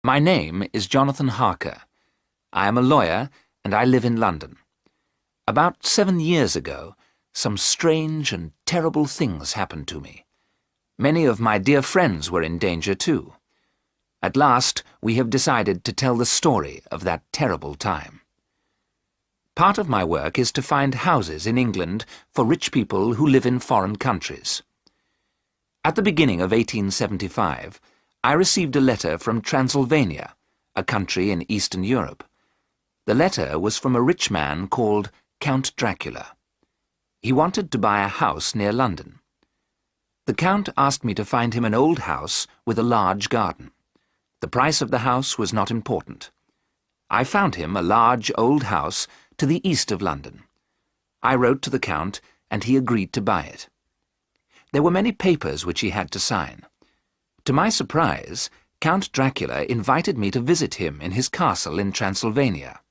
My name is Jonathan Harker. I am a lawyer and I live in London. About 7 years ago, some strange and terrible things happened to me. Many of my dear friends were in danger too. At last, we have decided to tell the story of that terrible time. Part of my work is to find houses in England for rich people who live in foreign countries. At the beginning of 1875, I received a letter from Transylvania, a country in Eastern Europe. The letter was from a rich man called Count Dracula. He wanted to buy a house near London. The Count asked me to find him an old house with a large garden. The price of the house was not important. I found him a large old house to the east of London. I wrote to the Count, and he agreed to buy it. There were many papers which he had to sign. To my surprise, Count Dracula invited me to visit him in his castle in Transylvania.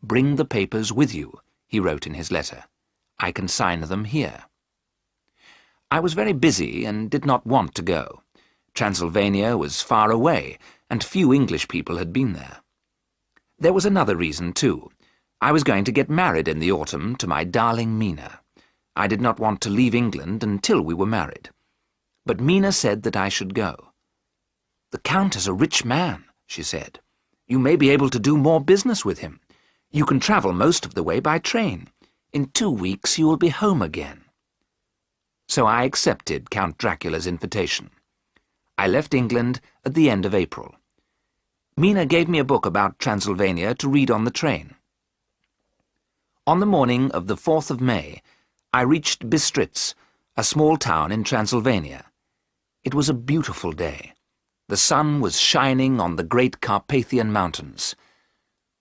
"Bring the papers with you," he wrote in his letter. "I can sign them here." I was very busy and did not want to go. Transylvania was far away, and few English people had been there. There was another reason, too. I was going to get married in the autumn to my darling Mina. I did not want to leave England until we were married. But Mina said that I should go. "The Count is a rich man," she said. "You may be able to do more business with him. You can travel most of the way by train. In 2 weeks you will be home again." So I accepted Count Dracula's invitation. I left England at the end of April. Mina gave me a book about Transylvania to read on the train. On the morning of the 4th of May, I reached Bistritz, a small town in Transylvania. It was a beautiful day. The sun was shining on the great Carpathian mountains.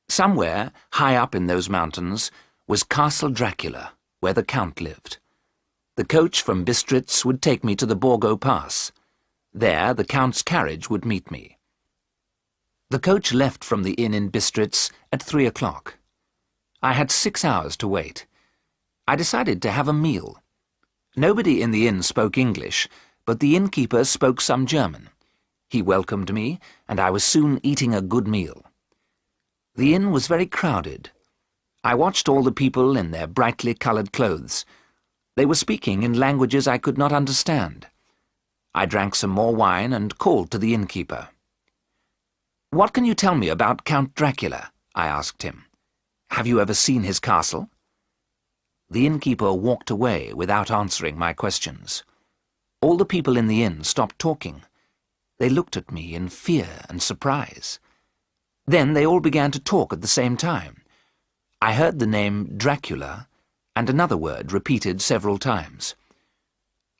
Somewhere, high up in those mountains, was Castle Dracula, where the Count lived. The coach from Bistritz would take me to the Borgo Pass. There, the Count's carriage would meet me. The coach left from the inn in Bistritz at 3 o'clock. I had 6 hours to wait. I decided to have a meal. Nobody in the inn spoke English, but the innkeeper spoke some German. He welcomed me, and I was soon eating a good meal. The inn was very crowded. I watched all the people in their brightly coloured clothes. They were speaking in languages I could not understand. I drank some more wine and called to the innkeeper. "What can you tell me about Count Dracula?" I asked him. "Have you ever seen his castle?" The innkeeper walked away without answering my questions. All the people in the inn stopped talking. They looked at me in fear and surprise. Then they all began to talk at the same time. I heard the name Dracula, and another word repeated several times.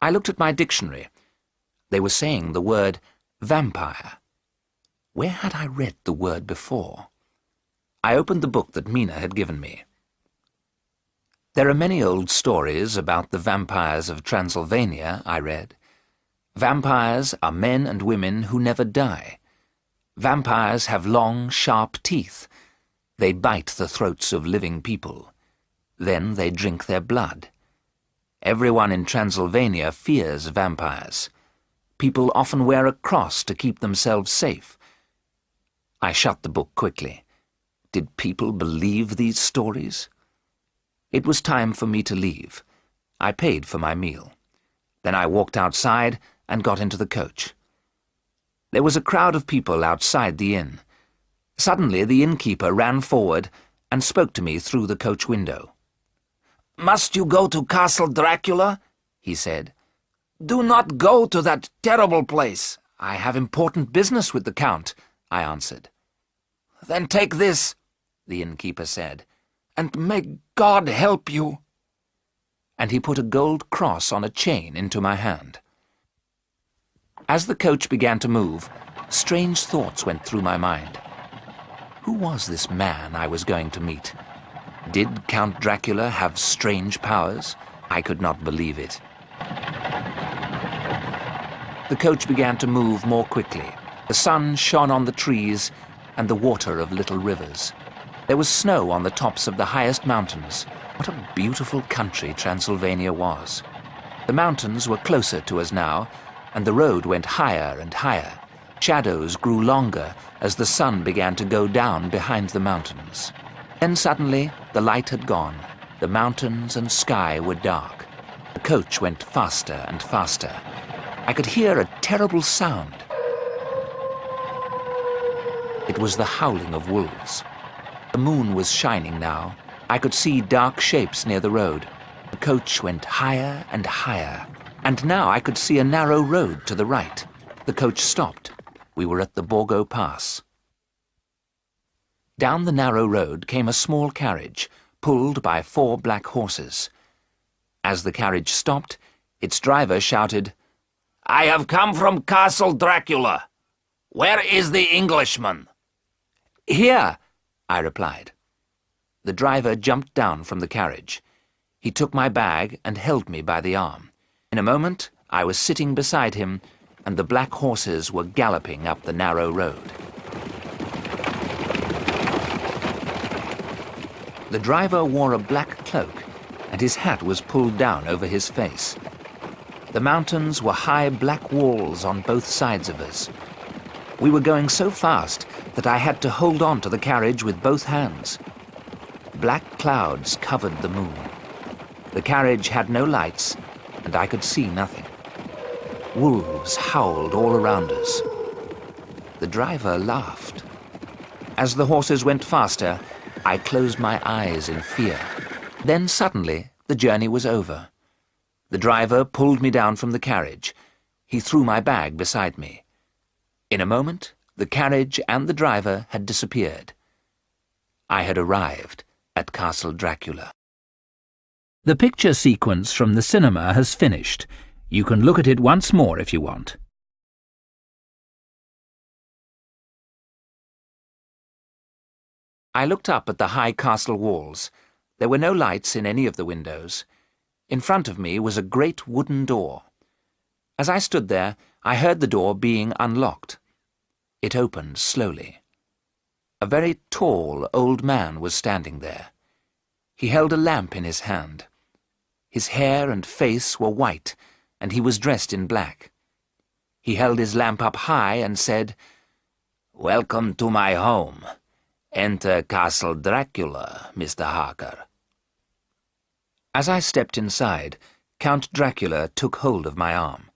I looked at my dictionary. They were saying the word vampire. Where had I read the word before? I opened the book that Mina had given me. "There are many old stories about the vampires of Transylvania," I read. "Vampires are men and women who never die. Vampires have long, sharp teeth. They bite the throats of living people. Then they drink their blood. Everyone in Transylvania fears vampires. People often wear a cross to keep themselves safe." I shut the book quickly. Did people believe these stories? It was time for me to leave. I paid for my meal. Then I walked outside and got into the coach. There was a crowd of people outside the inn. Suddenly the innkeeper ran forward and spoke to me through the coach window. "Must you go to Castle Dracula?" he said. "Do not go to that terrible place." "I have important business with the Count," I answered. "Then take this," the innkeeper said, "and may God help you." And he put a gold cross on a chain into my hand. As the coach began to move, strange thoughts went through my mind. Who was this man I was going to meet? Did Count Dracula have strange powers? I could not believe it. The coach began to move more quickly. The sun shone on the trees and the water of little rivers. There was snow on the tops of the highest mountains. What a beautiful country Transylvania was. The mountains were closer to us now, and the road went higher and higher, shadows grew longer as the sun began to go down behind the mountains. Then suddenly the light had gone. The mountains and sky were dark. The coach went faster and faster. I could hear a terrible sound. It was the howling of wolves. The moon was shining now. I could see dark shapes near the road. The coach went higher and higher, and now I could see a narrow road to the right. The coach stopped. We were at the Borgo Pass. Down the narrow road came a small carriage, pulled by 4 black horses. As the carriage stopped, its driver shouted, "I have come from Castle Dracula. Where is the Englishman?" "Here," I replied. The driver jumped down from the carriage. He took my bag and held me by the arm. In a moment, I was sitting beside him, and the black horses were galloping up the narrow road. The driver wore a black cloak, and his hat was pulled down over his face. The mountains were high black walls on both sides of us. We were going so fast that I had to hold on to the carriage with both hands. Black clouds covered the moon. The carriage had no lights, and I could see nothing. Wolves howled all around us. The driver laughed. As the horses went faster, I closed my eyes in fear. Then suddenly, the journey was over. The driver pulled me down from the carriage. He threw my bag beside me. In a moment, the carriage and the driver had disappeared. I had arrived at Castle Dracula. The picture sequence from the cinema has finished. You can look at it once more if you want. I looked up at the high castle walls. There were no lights in any of the windows. In front of me was a great wooden door. As I stood there, I heard the door being unlocked. It opened slowly. A very tall old man was standing there. He held a lamp in his hand. His hair and face were white, and he was dressed in black. He held his lamp up high and said, "Welcome to my home. Enter Castle Dracula, Mr. Harker." As I stepped inside, Count Dracula took hold of my arm.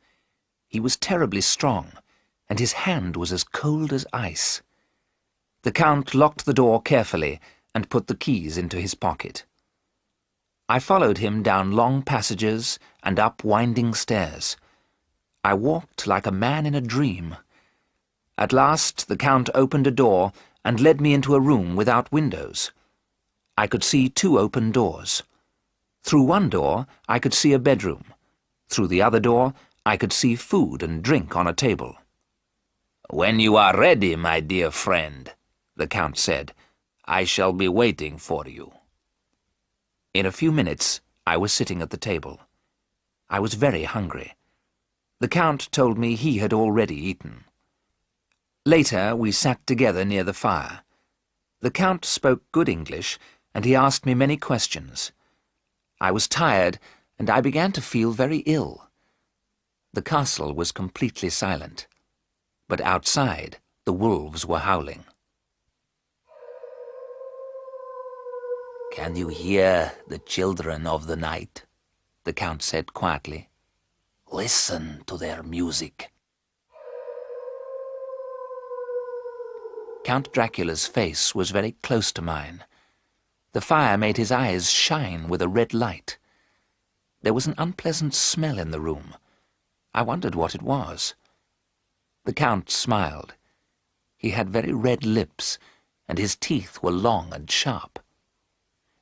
He was terribly strong, and his hand was as cold as ice. The Count locked the door carefully and put the keys into his pocket. I followed him down long passages and up winding stairs. I walked like a man in a dream. At last the Count opened a door and led me into a room without windows. I could see 2 open doors. Through one door I could see a bedroom. Through the other door I could see food and drink on a table. "When you are ready, my dear friend," the Count said, "I shall be waiting for you." In a few minutes I was sitting at the table. I was very hungry. The Count told me he had already eaten. Later we sat together near the fire. The Count spoke good English, and he asked me many questions. I was tired, and I began to feel very ill. The castle was completely silent, but outside the wolves were howling. "Can you hear the children of the night?" the Count said quietly. "Listen to their music." Count Dracula's face was very close to mine. The fire made his eyes shine with a red light. There was an unpleasant smell in the room. I wondered what it was. The Count smiled. He had very red lips, and his teeth were long and sharp.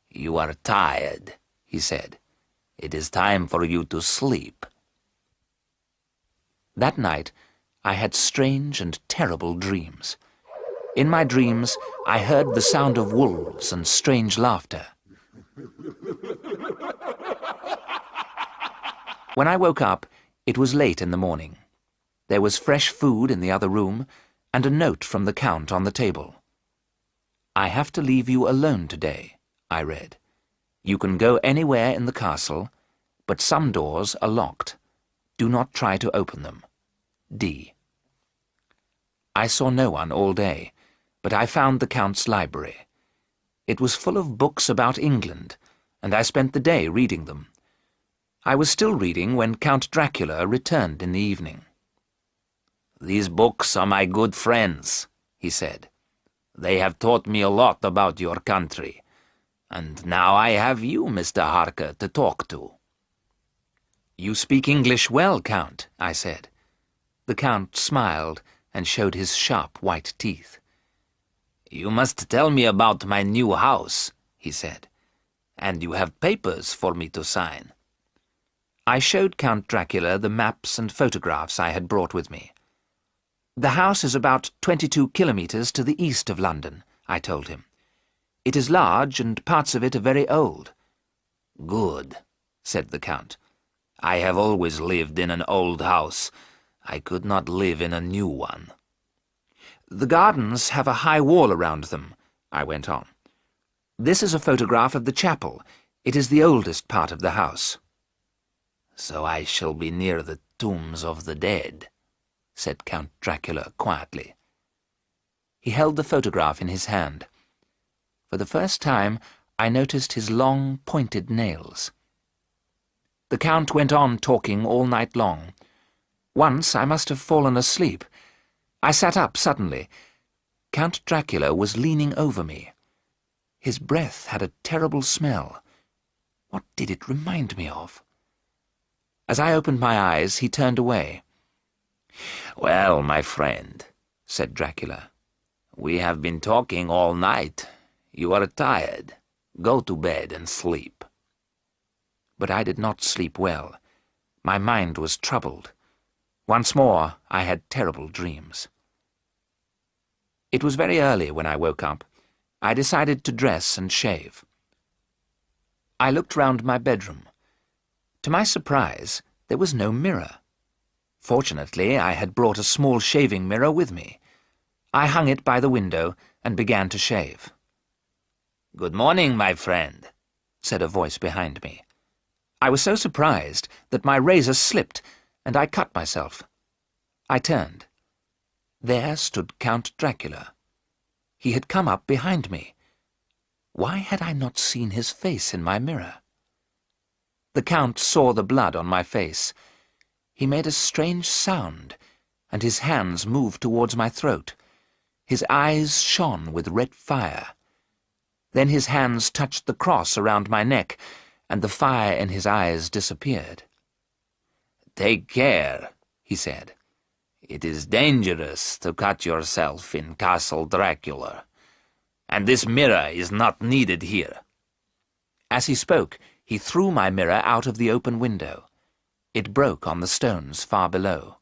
"You are tired," he said. "It is time for you to sleep." That night I had strange and terrible dreams. In my dreams, I heard the sound of wolves and strange laughter. When I woke up, it was late in the morning. There was fresh food in the other room, and a note from the Count on the table. "I have to leave you alone today," I read. "You can go anywhere in the castle, but some doors are locked. Do not try to open them. D." I saw no one all day, but I found the Count's library. It was full of books about England, and I spent the day reading them. I was still reading when Count Dracula returned in the evening. "These books are my good friends," he said. "They have taught me a lot about your country, and now I have you, Mr. Harker, to talk to." "You speak English well, Count," I said. The Count smiled and showed his sharp white teeth. "You must tell me about my new house," he said, "and you have papers for me to sign." I showed Count Dracula the maps and photographs I had brought with me. "The house is about 22 kilometres to the east of London," I told him. "It is large, and parts of it are very old." "Good," said the Count. "I have always lived in an old house. I could not live in a new one." "The gardens have a high wall around them," I went on. "This is a photograph of the chapel. It is the oldest part of the house." "So I shall be near the tombs of the dead," said Count Dracula quietly. He held the photograph in his hand. For the first time, I noticed his long, pointed nails. The Count went on talking all night long. Once I must have fallen asleep. I sat up suddenly. Count Dracula was leaning over me. His breath had a terrible smell. What did it remind me of? As I opened my eyes, he turned away. "Well, my friend," said Dracula, "we have been talking all night. You are tired. Go to bed and sleep." But I did not sleep well. My mind was troubled. Once more I had terrible dreams. It was very early when I woke up. I decided to dress and shave. I looked round my bedroom. To my surprise, there was no mirror. Fortunately, I had brought a small shaving mirror with me. I hung it by the window and began to shave. "Good morning, my friend," said a voice behind me. I was so surprised that my razor slipped, and I cut myself. I turned. There stood Count Dracula. He had come up behind me. Why had I not seen his face in my mirror? The Count saw the blood on my face. He made a strange sound, and his hands moved towards my throat. His eyes shone with red fire. Then his hands touched the cross around my neck, and the fire in his eyes disappeared. "Take care," he said. "It is dangerous to cut yourself in Castle Dracula, and this mirror is not needed here." As he spoke, he threw my mirror out of the open window. It broke on the stones far below.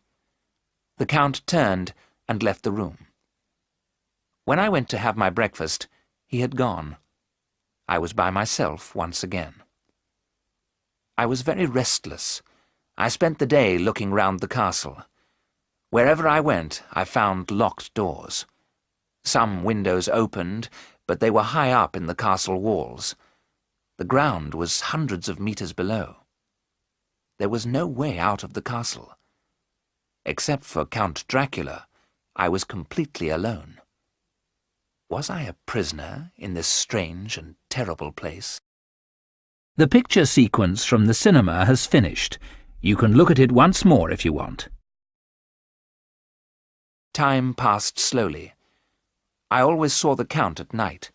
The Count turned and left the room. When I went to have my breakfast, he had gone. I was by myself once again. I was very restless. I spent the day looking round the castle. Wherever I went, I found locked doors. Some windows opened, but they were high up in the castle walls. The ground was hundreds of meters below. There was no way out of the castle. Except for Count Dracula, I was completely alone. Was I a prisoner in this strange and terrible place? The picture sequence from the cinema has finished. You can look at it once more if you want. Time passed slowly. I always saw the Count at night.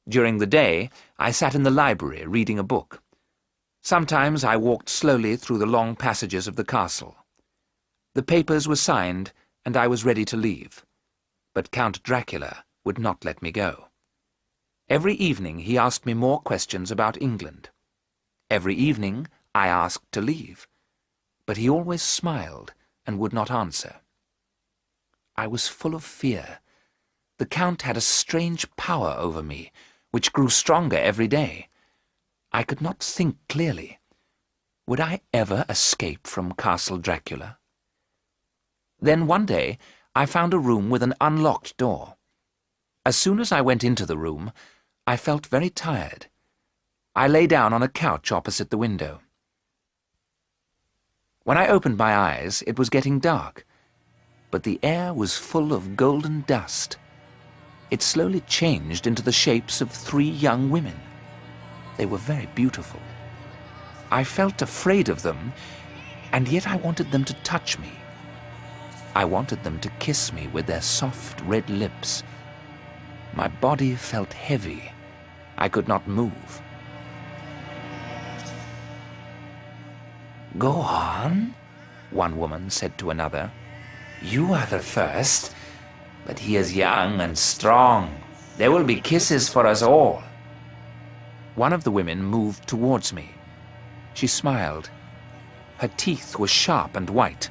During the day, I sat in the library reading a book. Sometimes I walked slowly through the long passages of the castle. The papers were signed, and I was ready to leave. But Count Dracula would not let me go. Every evening he asked me more questions about England. Every evening I asked to leave, but he always smiled and would not answer. I was full of fear. The Count had a strange power over me, which grew stronger every day. I could not think clearly. Would I ever escape from Castle Dracula? Then one day I found a room with an unlocked door. As soon as I went into the room, I felt very tired. I lay down on a couch opposite the window. When I opened my eyes, it was getting dark. but the air was full of golden dust. It slowly changed into the shapes of 3 young women. They were very beautiful. I felt afraid of them, and yet I wanted them to touch me. I wanted them to kiss me with their soft red lips. My body felt heavy. I could not move. "Go on," one woman said to another. "You are the first, but he is young and strong. There will be kisses for us all." One of the women moved towards me. She smiled. Her teeth were sharp and white.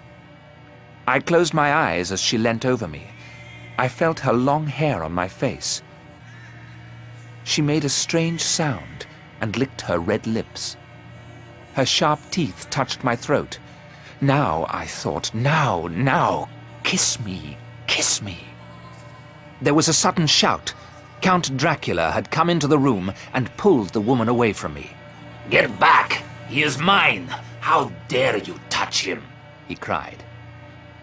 I closed my eyes as she leant over me. I felt her long hair on my face. She made a strange sound and licked her red lips. Her sharp teeth touched my throat. Now, I thought, now, kiss me, kiss me. There was a sudden shout. Count Dracula had come into the room and pulled the woman away from me. "Get back! He is mine! How dare you touch him!" he cried.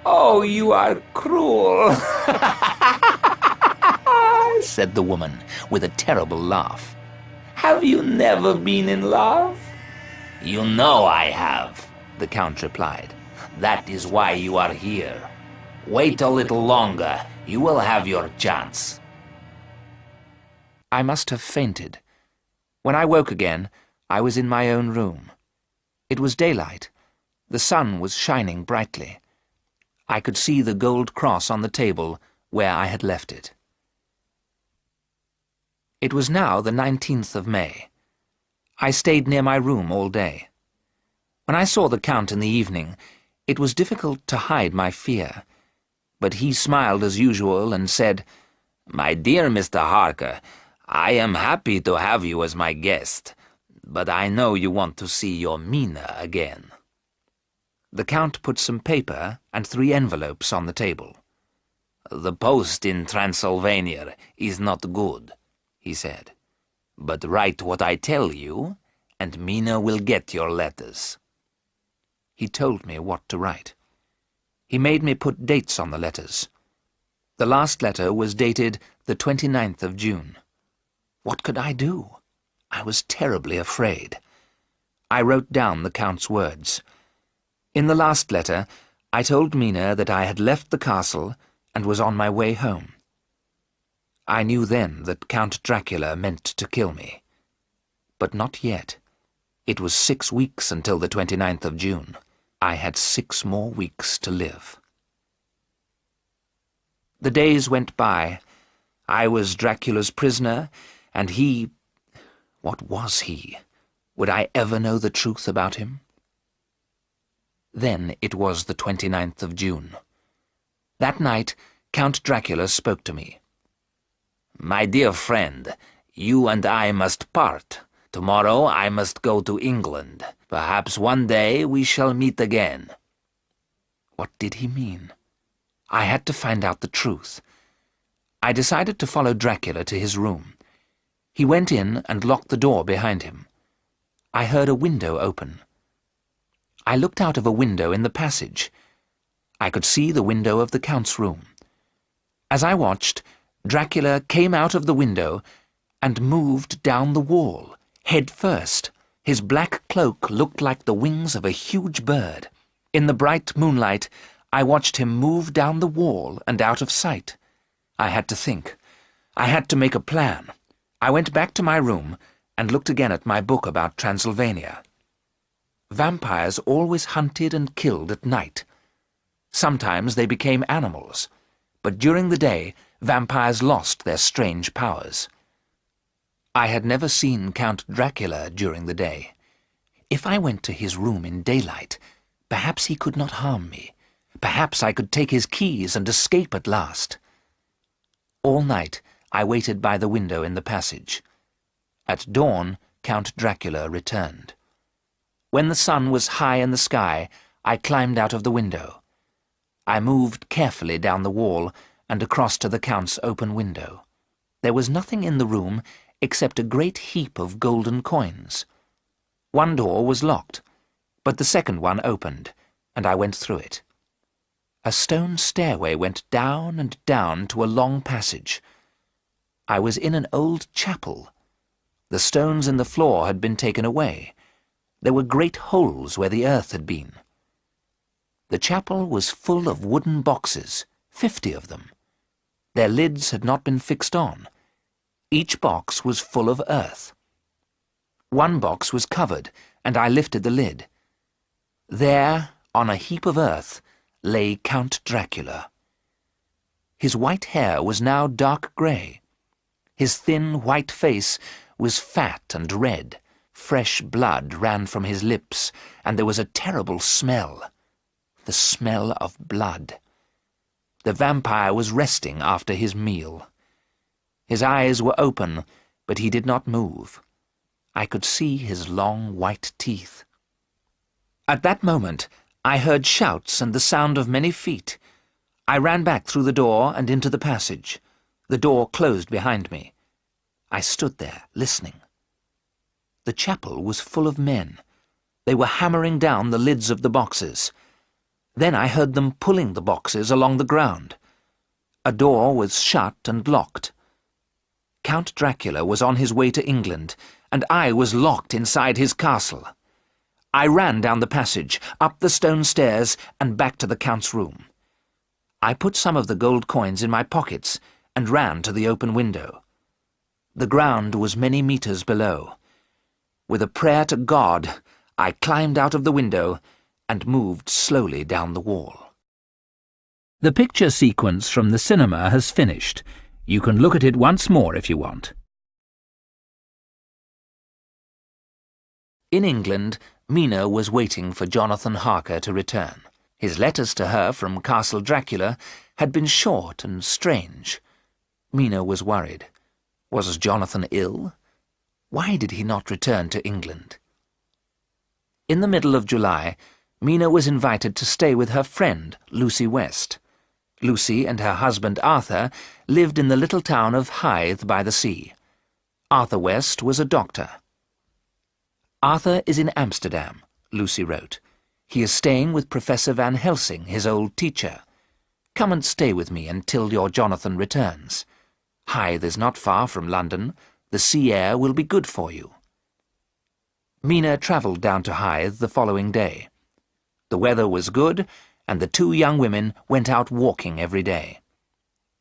"Oh, you are cruel," said the woman with a terrible laugh. "Have you never been in love?" "You know I have," the Count replied. "That is why you are here. Wait a little longer. You will have your chance." I must have fainted. When I woke again, I was in my own room. It was daylight. The sun was shining brightly. I could see the gold cross on the table where I had left it. It was now the 19th of May. I stayed near my room all day. When I saw the Count in the evening, it was difficult to hide my fear. But he smiled as usual and said, "My dear Mr. Harker, I am happy to have you as my guest, but I know you want to see your Mina again." The Count put some paper and 3 envelopes on the table. "The post in Transylvania is not good," he said. "But write what I tell you, and Mina will get your letters." He told me what to write. He made me put dates on the letters. The last letter was dated the 29th of June. What could I do? I was terribly afraid. I wrote down the Count's words. In the last letter, I told Mina that I had left the castle and was on my way home. I knew then that Count Dracula meant to kill me. But not yet. It was 6 weeks until the 29th of June. I had 6 more weeks to live. The days went by. I was Dracula's prisoner, and he... What was he? Would I ever know the truth about him? Then it was the 29th of June. That night, Count Dracula spoke to me. "My dear friend, you and I must part. Tomorrow I must go to England. Perhaps one day we shall meet again." What did he mean? I had to find out the truth. I decided to follow Dracula to his room. He went in and locked the door behind him. I heard a window open. I looked out of a window in the passage. I could see the window of the Count's room. As I watched, Dracula came out of the window and moved down the wall, head first. His black cloak looked like the wings of a huge bird. In the bright moonlight, I watched him move down the wall and out of sight. I had to think. I had to make a plan. I went back to my room and looked again at my book about Transylvania. Vampires always hunted and killed at night. Sometimes they became animals, but during the day, vampires lost their strange powers. I had never seen Count Dracula during the day. If I went to his room in daylight, perhaps he could not harm me. Perhaps I could take his keys and escape at last. All night I waited by the window in the passage. At dawn, Count Dracula returned. When the sun was high in the sky, I climbed out of the window. I moved carefully down the wall and across to the Count's open window. There was nothing in the room except a great heap of golden coins. One door was locked, but the second one opened, and I went through it. A stone stairway went down and down to a long passage. I was in an old chapel. The stones in the floor had been taken away. There were great holes where the earth had been. The chapel was full of wooden boxes, 50 of them. Their lids had not been fixed on. Each box was full of earth. One box was covered, and I lifted the lid. There, on a heap of earth, lay Count Dracula. His white hair was now dark grey. His thin white face was fat and red. Fresh blood ran from his lips, and there was a terrible smell. The smell of blood. The vampire was resting after his meal. His eyes were open, but he did not move. I could see his long white teeth. At that moment, I heard shouts and the sound of many feet. I ran back through the door and into the passage. The door closed behind me. I stood there, listening. The chapel was full of men. They were hammering down the lids of the boxes. Then I heard them pulling the boxes along the ground. A door was shut and locked. Count Dracula was on his way to England, and I was locked inside his castle. I ran down the passage, up the stone stairs, and back to the Count's room. I put some of the gold coins in my pockets and ran to the open window. The ground was many meters below. With a prayer to God, I climbed out of the window and moved slowly down the wall. The picture sequence from the cinema has finished. You can look at it once more if you want. In England, Mina was waiting for Jonathan Harker to return. His letters to her from Castle Dracula had been short and strange. Mina was worried. Was Jonathan ill? Why did he not return to England? In the middle of July, Mina was invited to stay with her friend, Lucy West. Lucy and her husband Arthur lived in the little town of Hythe by the sea. Arthur West was a doctor. Arthur is in Amsterdam, Lucy wrote. He is staying with Professor Van Helsing, his old teacher. Come and stay with me until your Jonathan returns. Hythe is not far from London. The sea air will be good for you. Mina travelled down to Hythe the following day. The weather was good, and the two young women went out walking every day.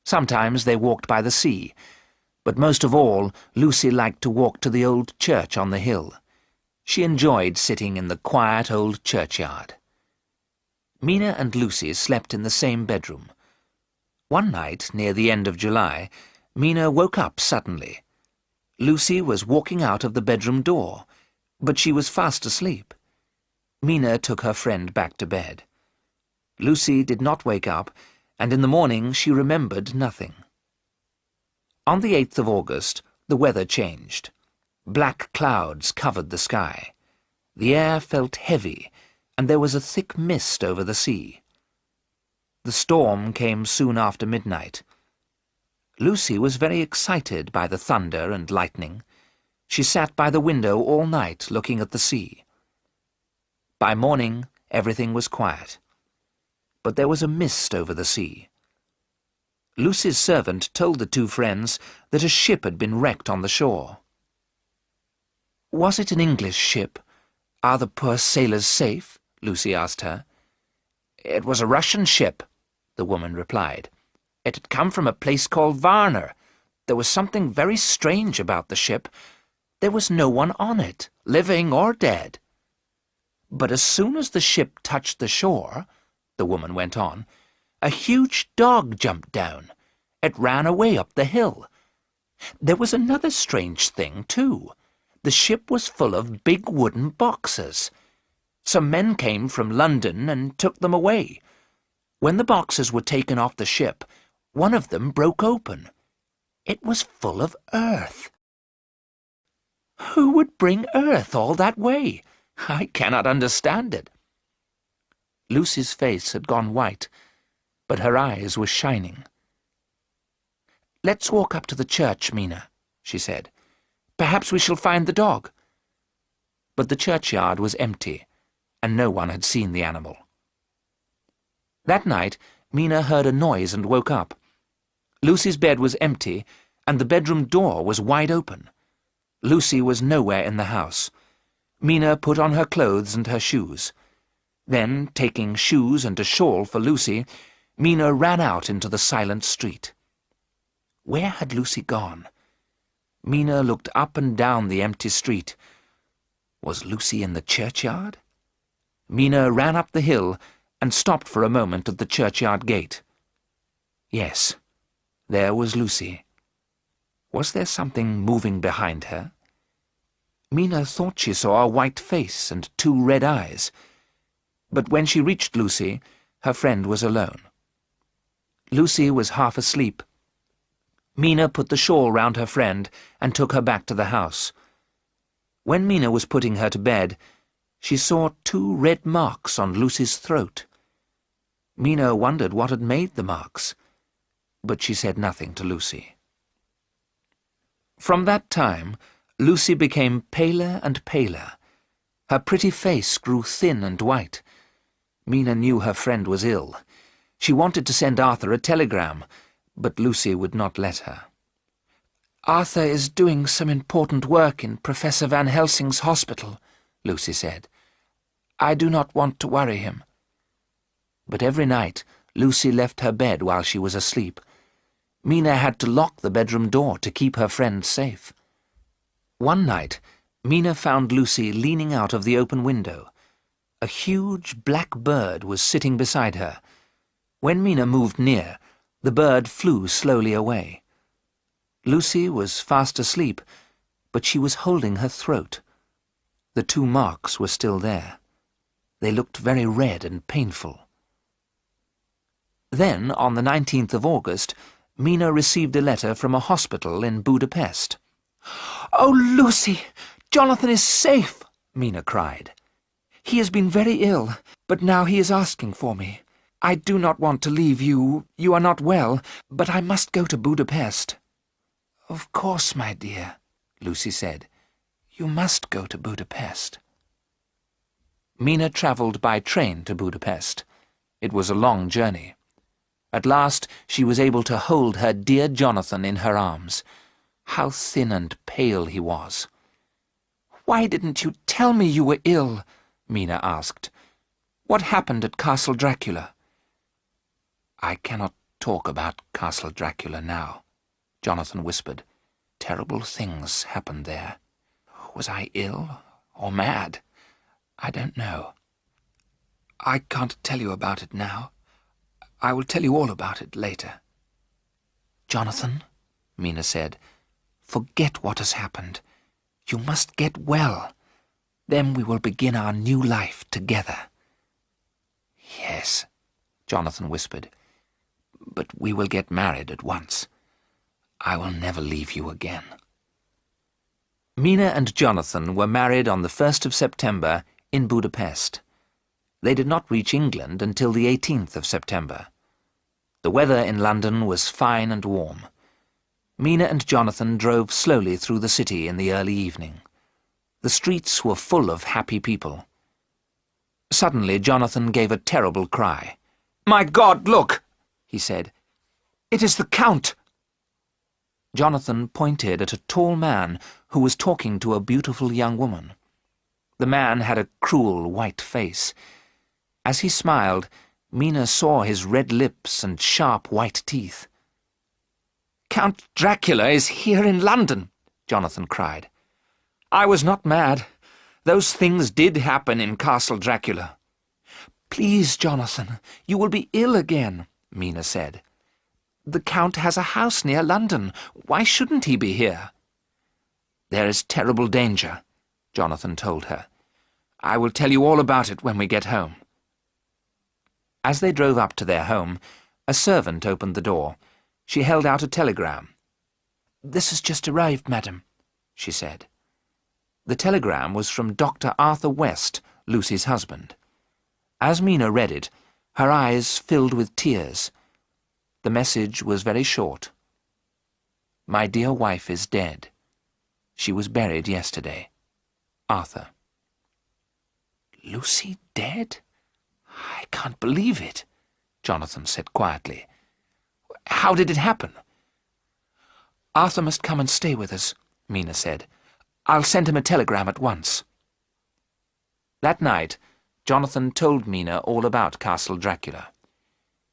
Sometimes they walked by the sea, but most of all Lucy liked to walk to the old church on the hill. She enjoyed sitting in the quiet old churchyard. Mina and Lucy slept in the same bedroom. One night, near the end of July, Mina woke up suddenly. Lucy was walking out of the bedroom door, but she was fast asleep. Mina took her friend back to bed. Lucy did not wake up, and in the morning she remembered nothing. On the 8th of August, the weather changed. Black clouds covered the sky. The air felt heavy, and there was a thick mist over the sea. The storm came soon after midnight. Lucy was very excited by the thunder and lightning. She sat by the window all night looking at the sea. By morning, everything was quiet. But there was a mist over the sea. Lucy's servant told the two friends that a ship had been wrecked on the shore. "Was it an English ship? Are the poor sailors safe?" Lucy asked her. "It was a Russian ship," the woman replied. "It had come from a place called Varna. There was something very strange about the ship. There was no one on it, living or dead. But as soon as the ship touched the shore," the woman went on, "a huge dog jumped down. It ran away up the hill. There was another strange thing, too. The ship was full of big wooden boxes. Some men came from London and took them away. When the boxes were taken off the ship, one of them broke open. It was full of earth." "Who would bring earth all that way? I cannot understand it." Lucy's face had gone white, but her eyes were shining. "Let's walk up to the church, Mina," she said. "Perhaps we shall find the dog." But the churchyard was empty, and no one had seen the animal. That night, Mina heard a noise and woke up. Lucy's bed was empty, and the bedroom door was wide open. Lucy was nowhere in the house. Mina put on her clothes and her shoes. Then, taking shoes and a shawl for Lucy, Mina ran out into the silent street. Where had Lucy gone? Mina looked up and down the empty street. Was Lucy in the churchyard? Mina ran up the hill and stopped for a moment at the churchyard gate. Yes, there was Lucy. Was there something moving behind her? Mina thought she saw a white face and 2 red eyes. But when she reached Lucy, her friend was alone. Lucy was half asleep. Mina put the shawl round her friend and took her back to the house. When Mina was putting her to bed, she saw 2 red marks on Lucy's throat. Mina wondered what had made the marks, but she said nothing to Lucy. From that time, Lucy became paler and paler. Her pretty face grew thin and white. Mina knew her friend was ill. She wanted to send Arthur a telegram, but Lucy would not let her. "Arthur is doing some important work in Professor Van Helsing's hospital," Lucy said. "I do not want to worry him." But every night Lucy left her bed while she was asleep. Mina had to lock the bedroom door to keep her friend safe. One night, Mina found Lucy leaning out of the open window. A huge black bird was sitting beside her. When Mina moved near, the bird flew slowly away. Lucy was fast asleep, but she was holding her throat. The 2 marks were still there. They looked very red and painful. Then, on the 19th of August, Mina received a letter from a hospital in Budapest. "Oh, Lucy! Jonathan is safe!" Mina cried. "He has been very ill, but now he is asking for me. I do not want to leave you. You are not well, but I must go to Budapest." "Of course, my dear," Lucy said. "You must go to Budapest." Mina travelled by train to Budapest. It was a long journey. At last she was able to hold her dear Jonathan in her arms. How thin and pale he was. "Why didn't you tell me you were ill?" Mina asked. "What happened at Castle Dracula?" "I cannot talk about Castle Dracula now," Jonathan whispered. "Terrible things happened there. Was I ill or mad? I don't know. I can't tell you about it now. I will tell you all about it later." "Jonathan," Mina said, "forget what has happened. You must get well. Then we will begin our new life together." "Yes," Jonathan whispered, "but we will get married at once. I will never leave you again." Mina and Jonathan were married on the 1st of September in Budapest. They did not reach England until the 18th of September. The weather in London was fine and warm. Mina and Jonathan drove slowly through the city in the early evening. The streets were full of happy people. Suddenly Jonathan gave a terrible cry. "My God, look!" he said. "It is the Count!" Jonathan pointed at a tall man who was talking to a beautiful young woman. The man had a cruel white face. As he smiled, Mina saw his red lips and sharp white teeth. "Count Dracula is here in London!" Jonathan cried. "I was not mad. Those things did happen in Castle Dracula." "Please, Jonathan, you will be ill again," Mina said. "The Count has a house near London. Why shouldn't he be here?" "There is terrible danger," Jonathan told her. "I will tell you all about it when we get home." As they drove up to their home, a servant opened the door. She held out a telegram. "This has just arrived, madam," she said. The telegram was from Dr. Arthur West, Lucy's husband. As Mina read it, her eyes filled with tears. The message was very short. "My dear wife is dead. She was buried yesterday. Arthur." "Lucy dead? I can't believe it," Jonathan said quietly. "How did it happen?" "Arthur must come and stay with us," Mina said. "I'll send him a telegram at once." That night, Jonathan told Mina all about Castle Dracula.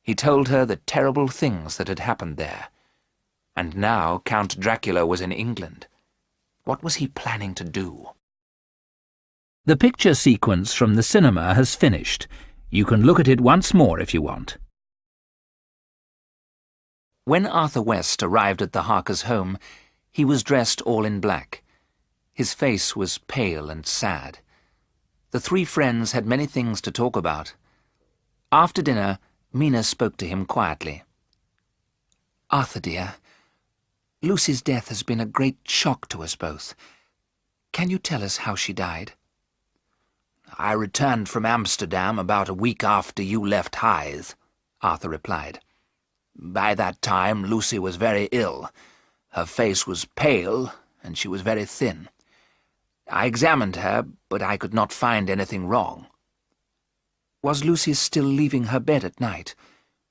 He told her the terrible things that had happened there. And now Count Dracula was in England. What was he planning to do? The picture sequence from the cinema has finished. You can look at it once more if you want. When Arthur West arrived at the Harkers' home, he was dressed all in black. His face was pale and sad. The three friends had many things to talk about. After dinner, Mina spoke to him quietly. "Arthur, dear, Lucy's death has been a great shock to us both. Can you tell us how she died?" "I returned from Amsterdam about a week after you left Hythe," Arthur replied. "By that time Lucy was very ill. Her face was pale, and she was very thin. I examined her, but I could not find anything wrong." "Was Lucy still leaving her bed at night?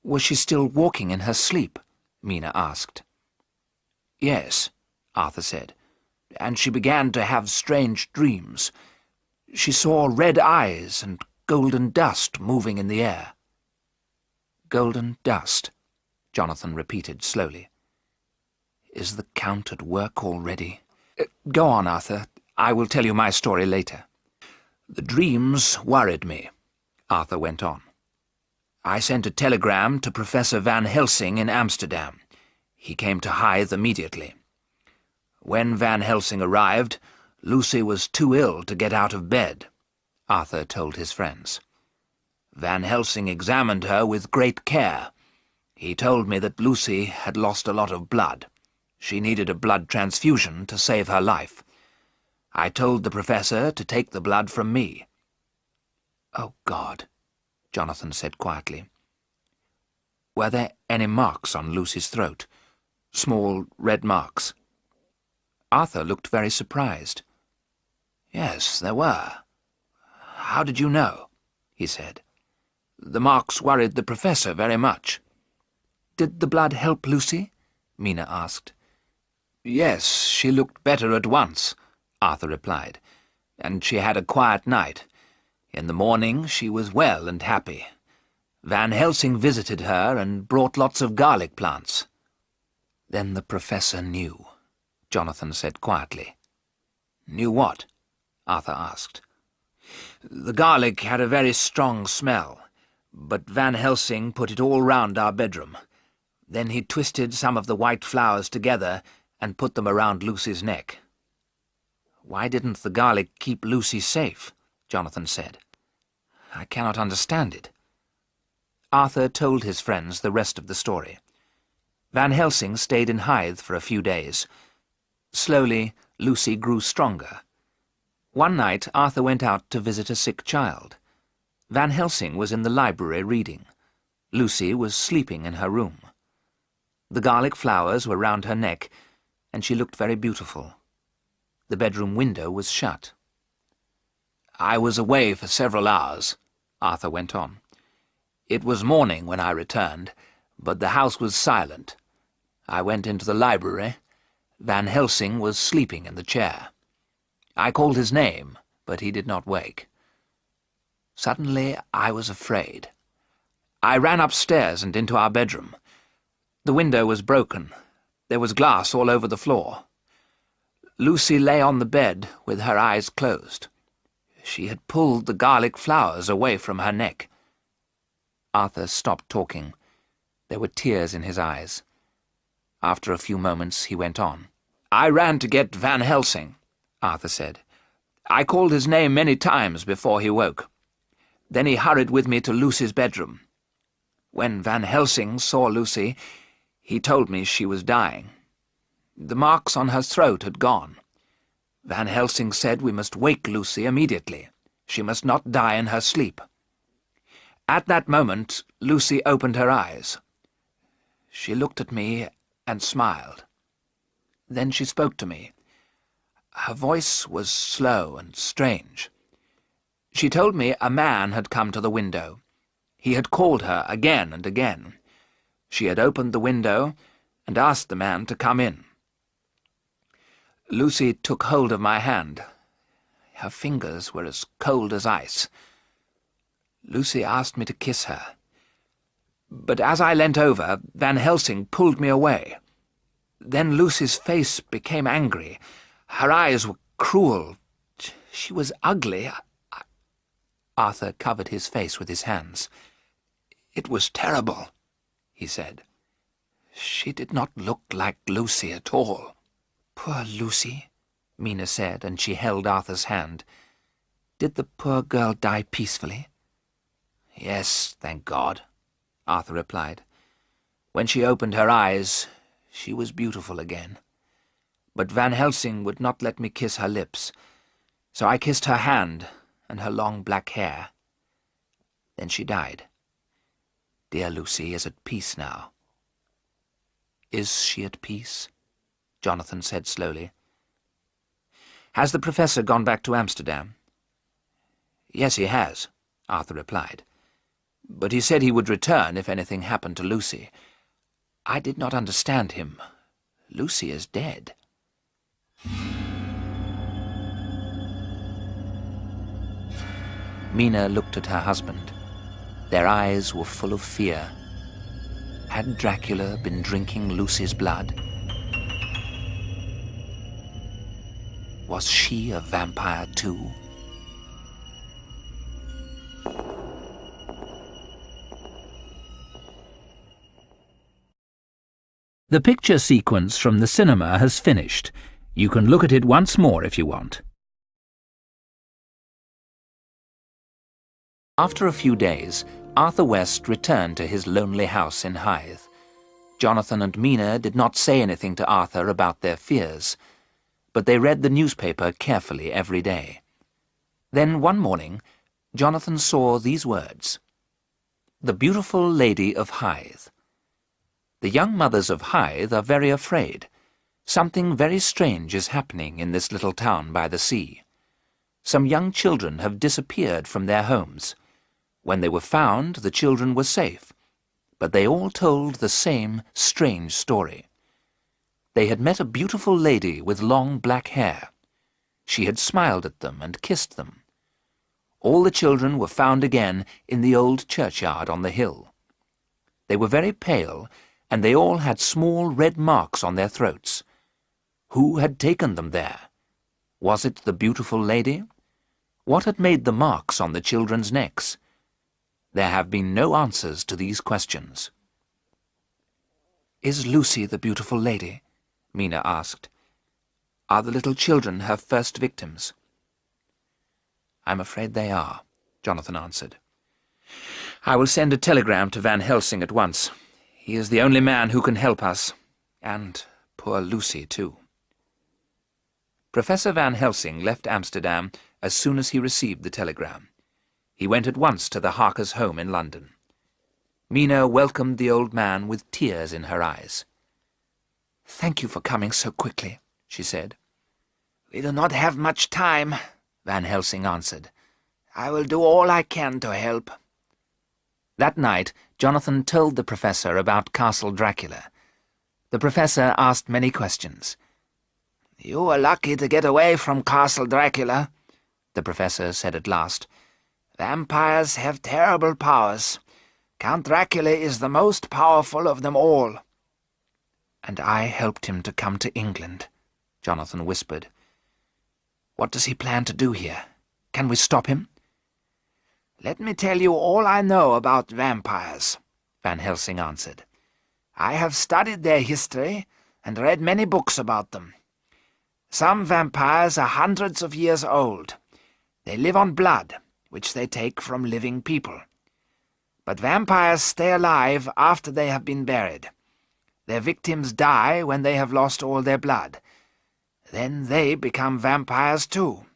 Was she still walking in her sleep?" Mina asked. "Yes," Arthur said, "and she began to have strange dreams. She saw red eyes and golden dust moving in the air." "Golden dust," Jonathan repeated slowly. "Is the Count at work already? Go on, Arthur. I will tell you my story later." "The dreams worried me," Arthur went on. "I sent a telegram to Professor Van Helsing in Amsterdam. He came to Hythe immediately. When Van Helsing arrived, Lucy was too ill to get out of bed," Arthur told his friends. "Van Helsing examined her with great care. He told me that Lucy had lost a lot of blood. She needed a blood transfusion to save her life. I told the professor to take the blood from me." "Oh, God," Jonathan said quietly. "Were there any marks on Lucy's throat? Small red marks?" Arthur looked very surprised. "Yes, there were. How did you know?" he said. "The marks worried the professor very much." "Did the blood help Lucy?" Mina asked. "Yes, she looked better at once," Arthur replied, "and she had a quiet night. In the morning she was well and happy. Van Helsing visited her and brought lots of garlic plants." "Then the professor knew," Jonathan said quietly. "Knew what?" Arthur asked. "The garlic had a very strong smell, but Van Helsing put it all round our bedroom. Then he twisted some of the white flowers together and put them around Lucy's neck." "Why didn't the garlic keep Lucy safe?" Jonathan said. "I cannot understand it." Arthur told his friends the rest of the story. Van Helsing stayed in Hythe for a few days. Slowly, Lucy grew stronger. One night, Arthur went out to visit a sick child. Van Helsing was in the library reading. Lucy was sleeping in her room. The garlic flowers were round her neck, and she looked very beautiful. The bedroom window was shut. "I was away for several hours," Arthur went on. "It was morning when I returned, but the house was silent. I went into the library. Van Helsing was sleeping in the chair. I called his name, but he did not wake. Suddenly I was afraid. I ran upstairs and into our bedroom. The window was broken. There was glass all over the floor. Lucy lay on the bed with her eyes closed. She had pulled the garlic flowers away from her neck." Arthur stopped talking. There were tears in his eyes. After a few moments he went on. "I ran to get Van Helsing," Arthur said. "I called his name many times before he woke. Then he hurried with me to Lucy's bedroom. When Van Helsing saw Lucy, he told me she was dying. The marks on her throat had gone. Van Helsing said we must wake Lucy immediately. She must not die in her sleep. At that moment, Lucy opened her eyes. She looked at me and smiled. Then she spoke to me. Her voice was slow and strange. She told me a man had come to the window. He had called her again and again. She had opened the window and asked the man to come in. Lucy took hold of my hand. Her fingers were as cold as ice. Lucy asked me to kiss her. But as I leant over, Van Helsing pulled me away. Then Lucy's face became angry. Her eyes were cruel. She was ugly. Arthur covered his face with his hands. "It was terrible," he said. "She did not look like Lucy at all." "Poor Lucy," Mina said, and she held Arthur's hand. "Did the poor girl die peacefully?" "Yes, thank God," Arthur replied. "When she opened her eyes, she was beautiful again. But Van Helsing would not let me kiss her lips, so I kissed her hand and her long black hair. Then she died. Dear Lucy is at peace now." "Is she at peace?" Jonathan said slowly. "Has the professor gone back to Amsterdam?" "Yes, he has," Arthur replied. "But he said he would return if anything happened to Lucy. I did not understand him. Lucy is dead." Mina looked at her husband. Their eyes were full of fear. Had Dracula been drinking Lucy's blood? Was she a vampire too? The picture sequence from the cinema has finished. You can look at it once more if you want. After a few days, Arthur West returned to his lonely house in Hythe. Jonathan and Mina did not say anything to Arthur about their fears, but they read the newspaper carefully every day. Then one morning, Jonathan saw these words: "The beautiful lady of Hythe." The young mothers of Hythe are very afraid. Something very strange is happening in this little town by the sea. Some young children have disappeared from their homes. When they were found, the children were safe, but they all told the same strange story. They had met a beautiful lady with long black hair. She had smiled at them and kissed them. All the children were found again in the old churchyard on the hill. They were very pale, and they all had small red marks on their throats. Who had taken them there? Was it the beautiful lady? What had made the marks on the children's necks? There have been no answers to these questions. "Is Lucy the beautiful lady?" Mina asked. "Are the little children her first victims?" "I'm afraid they are," Jonathan answered. "I will send a telegram to Van Helsing at once. He is the only man who can help us, and poor Lucy too." Professor Van Helsing left Amsterdam as soon as he received the telegram. He went at once to the Harkers' home in London. Mina welcomed the old man with tears in her eyes. "Thank you for coming so quickly," she said. "We do not have much time," Van Helsing answered. "I will do all I can to help." That night, Jonathan told the professor about Castle Dracula. The professor asked many questions. "You were lucky to get away from Castle Dracula," the professor said at last. "Vampires have terrible powers. Count Dracula is the most powerful of them all." "And I helped him to come to England," Jonathan whispered. "What does he plan to do here? Can we stop him?" "Let me tell you all I know about vampires," Van Helsing answered. "I have studied their history and read many books about them. Some vampires are hundreds of years old. They live on blood, which they take from living people. But vampires stay alive after they have been buried. Their victims die when they have lost all their blood. Then they become vampires too."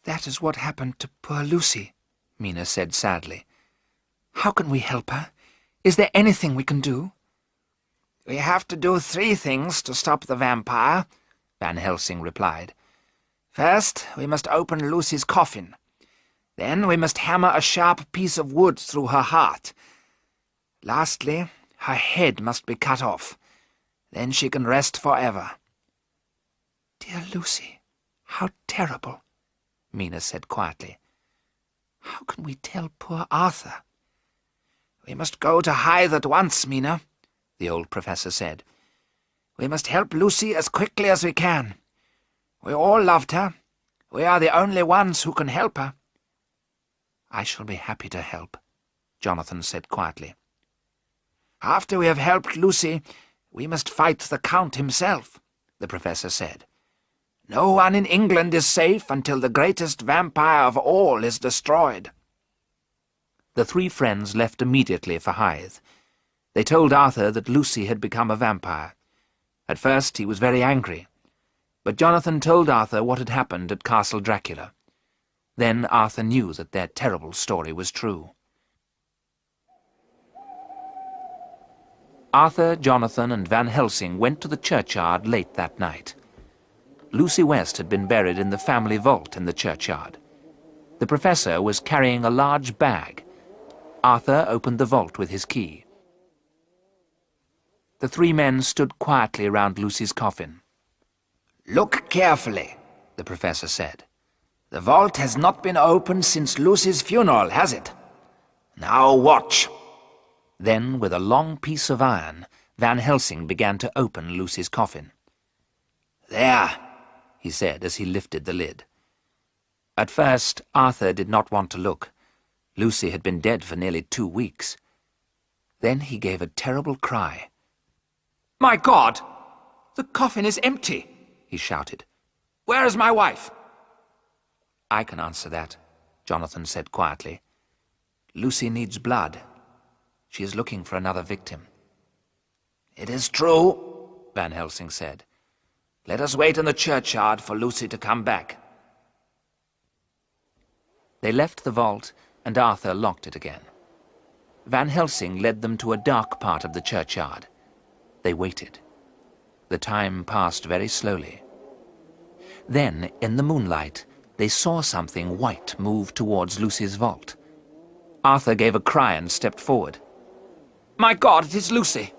"That is what happened to poor Lucy," Mina said sadly. "How can we help her? Is there anything we can do?" "We have to do 3 things to stop the vampire," Van Helsing replied. "First, we must open Lucy's coffin. Then we must hammer a sharp piece of wood through her heart. Lastly, her head must be cut off. Then she can rest forever." "Dear Lucy, how terrible," Mina said quietly. "How can we tell poor Arthur?" "We must go to Hythe at once, Mina," the old professor said. "We must help Lucy as quickly as we can. We all loved her. We are the only ones who can help her." "I shall be happy to help," Jonathan said quietly. "After we have helped Lucy, we must fight the Count himself," the professor said. "No one in England is safe until the greatest vampire of all is destroyed." The three friends left immediately for Hythe. They told Arthur that Lucy had become a vampire. At first he was very angry, but Jonathan told Arthur what had happened at Castle Dracula. Then Arthur knew that their terrible story was true. Arthur, Jonathan, and Van Helsing went to the churchyard late that night. Lucy West had been buried in the family vault in the churchyard. The professor was carrying a large bag. Arthur opened the vault with his key. The three men stood quietly round Lucy's coffin. "Look carefully," the professor said. "The vault has not been opened since Lucy's funeral, has it? Now watch." Then, with a long piece of iron, Van Helsing began to open Lucy's coffin. "There," he said as he lifted the lid. At first, Arthur did not want to look. Lucy had been dead for nearly 2 weeks. Then he gave a terrible cry. "My God! The coffin is empty!" he shouted. "Where is my wife?" "I can answer that," Jonathan said quietly. "Lucy needs blood. She is looking for another victim." "It is true," Van Helsing said. "Let us wait in the churchyard for Lucy to come back." They left the vault, and Arthur locked it again. Van Helsing led them to a dark part of the churchyard. They waited. The time passed very slowly. Then, in the moonlight, they saw something white move towards Lucy's vault. Arthur gave a cry and stepped forward. "My God, it is Lucy!"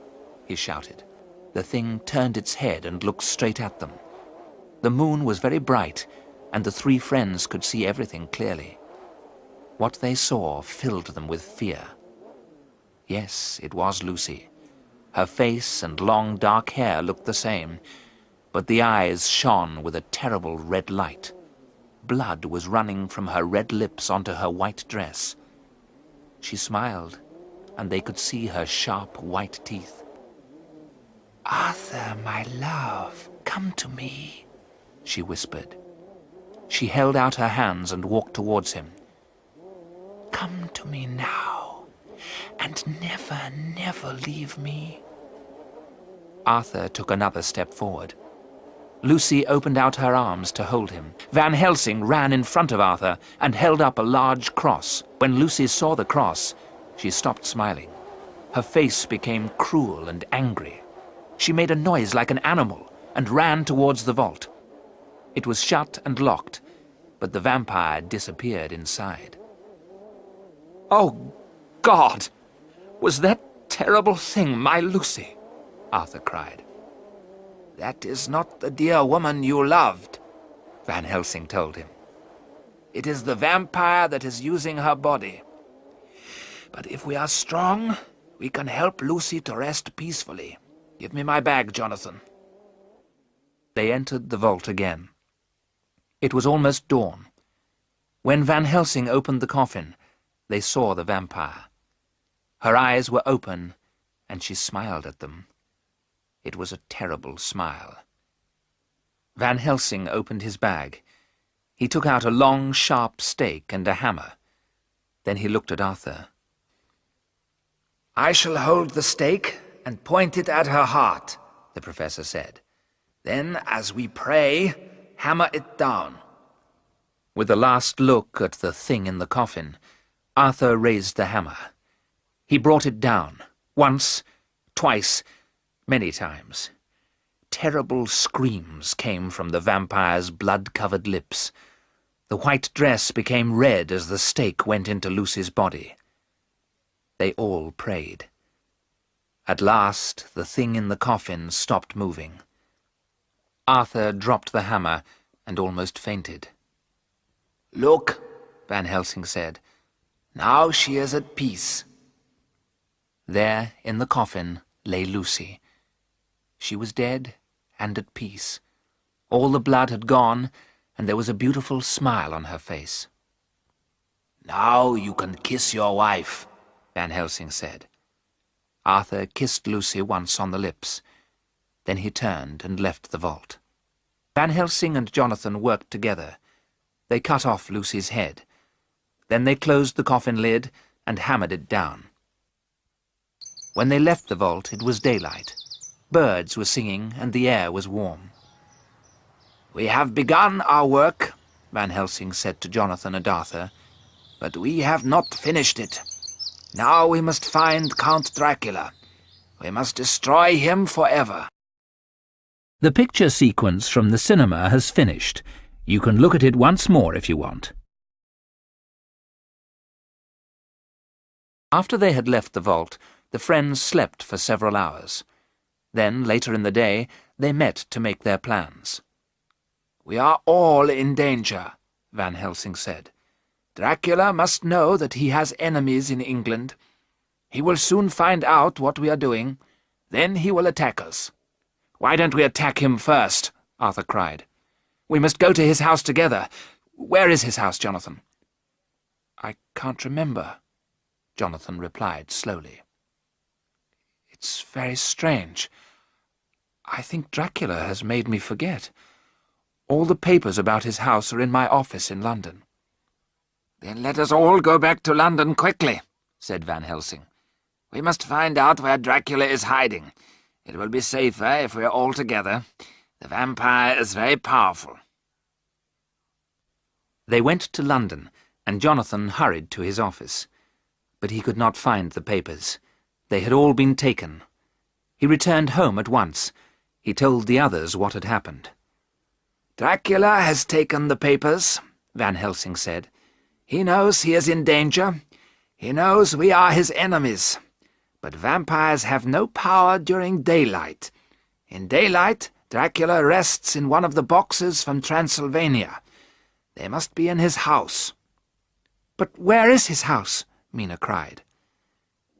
he shouted. The thing turned its head and looked straight at them. The moon was very bright, and the three friends could see everything clearly. What they saw filled them with fear. Yes, it was Lucy. Her face and long dark hair looked the same, but the eyes shone with a terrible red light. Blood was running from her red lips onto her white dress. She smiled, and they could see her sharp white teeth. "Arthur, my love, come to me," she whispered. She held out her hands and walked towards him. "Come to me now, and never, never leave me." Arthur took another step forward. Lucy opened out her arms to hold him. Van Helsing ran in front of Arthur and held up a large cross. When Lucy saw the cross, she stopped smiling. Her face became cruel and angry. She made a noise like an animal and ran towards the vault. It was shut and locked, but the vampire disappeared inside. "Oh, God! Was that terrible thing my Lucy?" Arthur cried. "That is not the dear woman you loved," Van Helsing told him. "It is the vampire that is using her body. But if we are strong, we can help Lucy to rest peacefully. Give me my bag, Jonathan." They entered the vault again. It was almost dawn. When Van Helsing opened the coffin, they saw the vampire. Her eyes were open, and she smiled at them. It was a terrible smile. Van Helsing opened his bag. He took out a long, sharp stake and a hammer. Then he looked at Arthur. "I shall hold the stake and point it at her heart," the professor said. "Then, as we pray, hammer it down." With a last look at the thing in the coffin, Arthur raised the hammer. He brought it down, once, twice, many times. Terrible screams came from the vampire's blood-covered lips. The white dress became red as the stake went into Lucy's body. They all prayed. At last, the thing in the coffin stopped moving. Arthur dropped the hammer and almost fainted. "Look," Van Helsing said. "now she is at peace." There, in the coffin, lay Lucy. She was dead and at peace. All the blood had gone, and there was a beautiful smile on her face. "Now you can kiss your wife," Van Helsing said. Arthur kissed Lucy once on the lips. Then he turned and left the vault. Van Helsing and Jonathan worked together. They cut off Lucy's head. Then they closed the coffin lid and hammered it down. When they left the vault, it was daylight. Birds were singing and the air was warm. "We have begun our work," Van Helsing said to Jonathan and Arthur. "but we have not finished it. Now we must find Count Dracula. We must destroy him forever." The picture sequence from the cinema has finished. You can look at it once more if you want. After they had left the vault, the friends slept for several hours. Then, later in the day, they met to make their plans. "We are all in danger," Van Helsing said. "Dracula must know that he has enemies in England. He will soon find out what we are doing. Then he will attack us." "Why don't we attack him first?" Arthur cried. "We must go to his house together. Where is his house, Jonathan?" "I can't remember," Jonathan replied slowly. "It's very strange. I think Dracula has made me forget. All the papers about his house are in my office in London." "Then let us all go back to London quickly," said Van Helsing. "We must find out where Dracula is hiding. It will be safer if we are all together. The vampire is very powerful." They went to London, and Jonathan hurried to his office. But he could not find the papers. They had all been taken. He returned home at once. He told the others what had happened. "Dracula has taken the papers," Van Helsing said. "He knows he is in danger. He knows we are his enemies. But vampires have no power during daylight. In daylight, Dracula rests in one of the boxes from Transylvania. They must be in his house." "But where is his house?" Mina cried.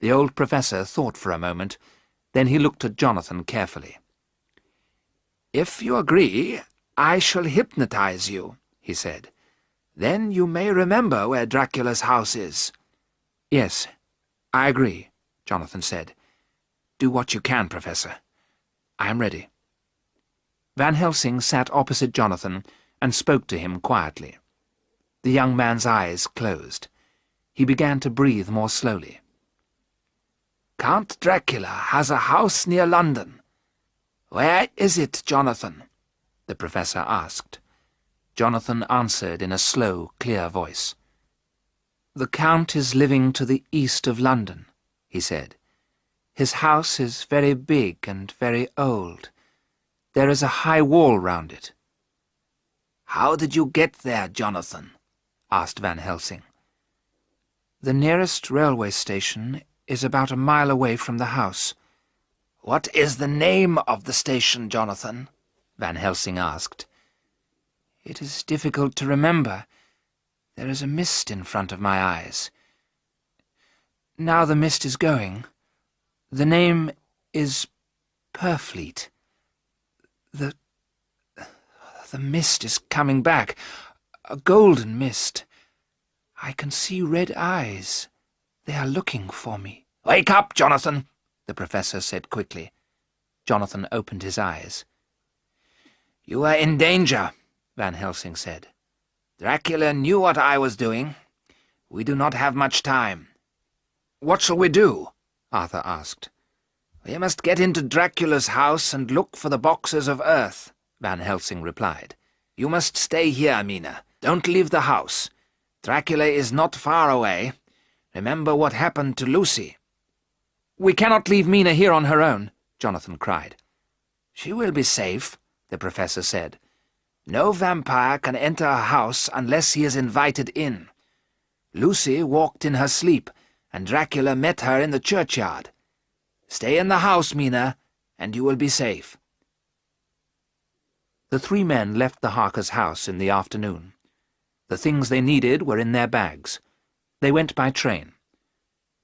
The old professor thought for a moment. Then he looked at Jonathan carefully. "If you agree, I shall hypnotize you," he said. "Then you may remember where Dracula's house is." "Yes, I agree," Jonathan said. "Do what you can, Professor. I am ready." Van Helsing sat opposite Jonathan and spoke to him quietly. The young man's eyes closed. He began to breathe more slowly. "Count Dracula has a house near London. Where is it, Jonathan?" the professor asked. Jonathan answered in a slow, clear voice. "The Count is living to the east of London," he said. "His house is very big and very old. There is a high wall round it." "How did you get there, Jonathan?" asked Van Helsing. "The nearest railway station is about a mile away from the house." "What is the name of the station, Jonathan?" Van Helsing asked. "It is difficult to remember. There is a mist in front of my eyes. Now the mist is going. The name is Purfleet. The mist is coming back, a golden mist. I can see red eyes. They are looking for me." "Wake up, Jonathan," the professor said quickly. Jonathan opened his eyes. "You are in danger," Van Helsing said. "Dracula knew what I was doing. We do not have much time." "What shall we do?" Arthur asked. "We must get into Dracula's house and look for the boxes of earth," Van Helsing replied. "You must stay here, Mina. Don't leave the house. Dracula is not far away. Remember what happened to Lucy." "We cannot leave Mina here on her own," Jonathan cried. "She will be safe," the professor said. No vampire can enter a house unless he is invited in. Lucy walked in her sleep, and Dracula met her in the churchyard. Stay in the house, Mina, and you will be safe." The three men left the Harkers' house in the afternoon. The things they needed were in their bags. They went by train.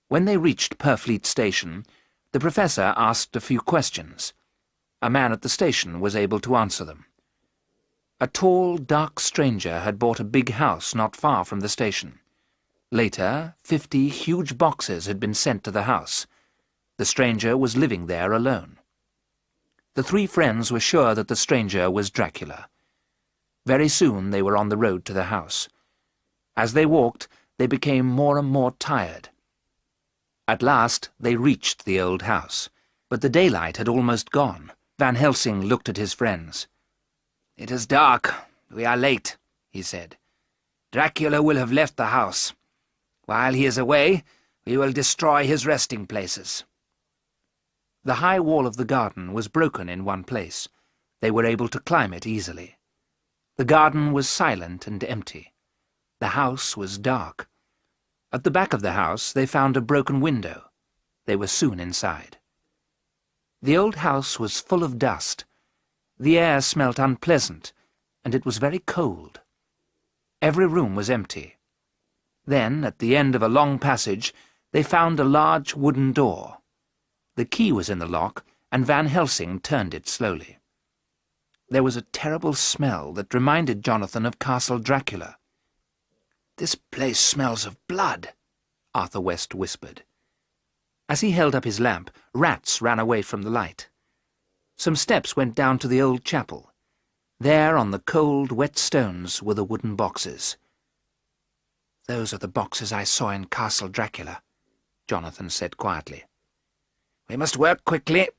When they reached Purfleet Station, the professor asked a few questions. A man at the station was able to answer them. A tall, dark stranger had bought a big house not far from the station. Later, 50 huge boxes had been sent to the house. The stranger was living there alone. The three friends were sure that the stranger was Dracula. Very soon they were on the road to the house. As they walked, they became more and more tired. At last they reached the old house, but the daylight had almost gone. Van Helsing looked at his friends. "It is dark. We are late," he said. "Dracula will have left the house. While he is away, we will destroy his resting places." The high wall of the garden was broken in one place. They were able to climb it easily. The garden was silent and empty. The house was dark. At the back of the house they found a broken window. They were soon inside. The old house was full of dust. The air smelt unpleasant, and it was very cold. Every room was empty. Then, at the end of a long passage, they found a large wooden door. The key was in the lock, and Van Helsing turned it slowly. There was a terrible smell that reminded Jonathan of Castle Dracula. "This place smells of blood," Arthur West whispered. As he held up his lamp, rats ran away from the light. Some steps went down to the old chapel. There, on the cold, wet stones, were the wooden boxes. "Those are the boxes I saw in Castle Dracula," Jonathan said quietly. "We must work quickly,"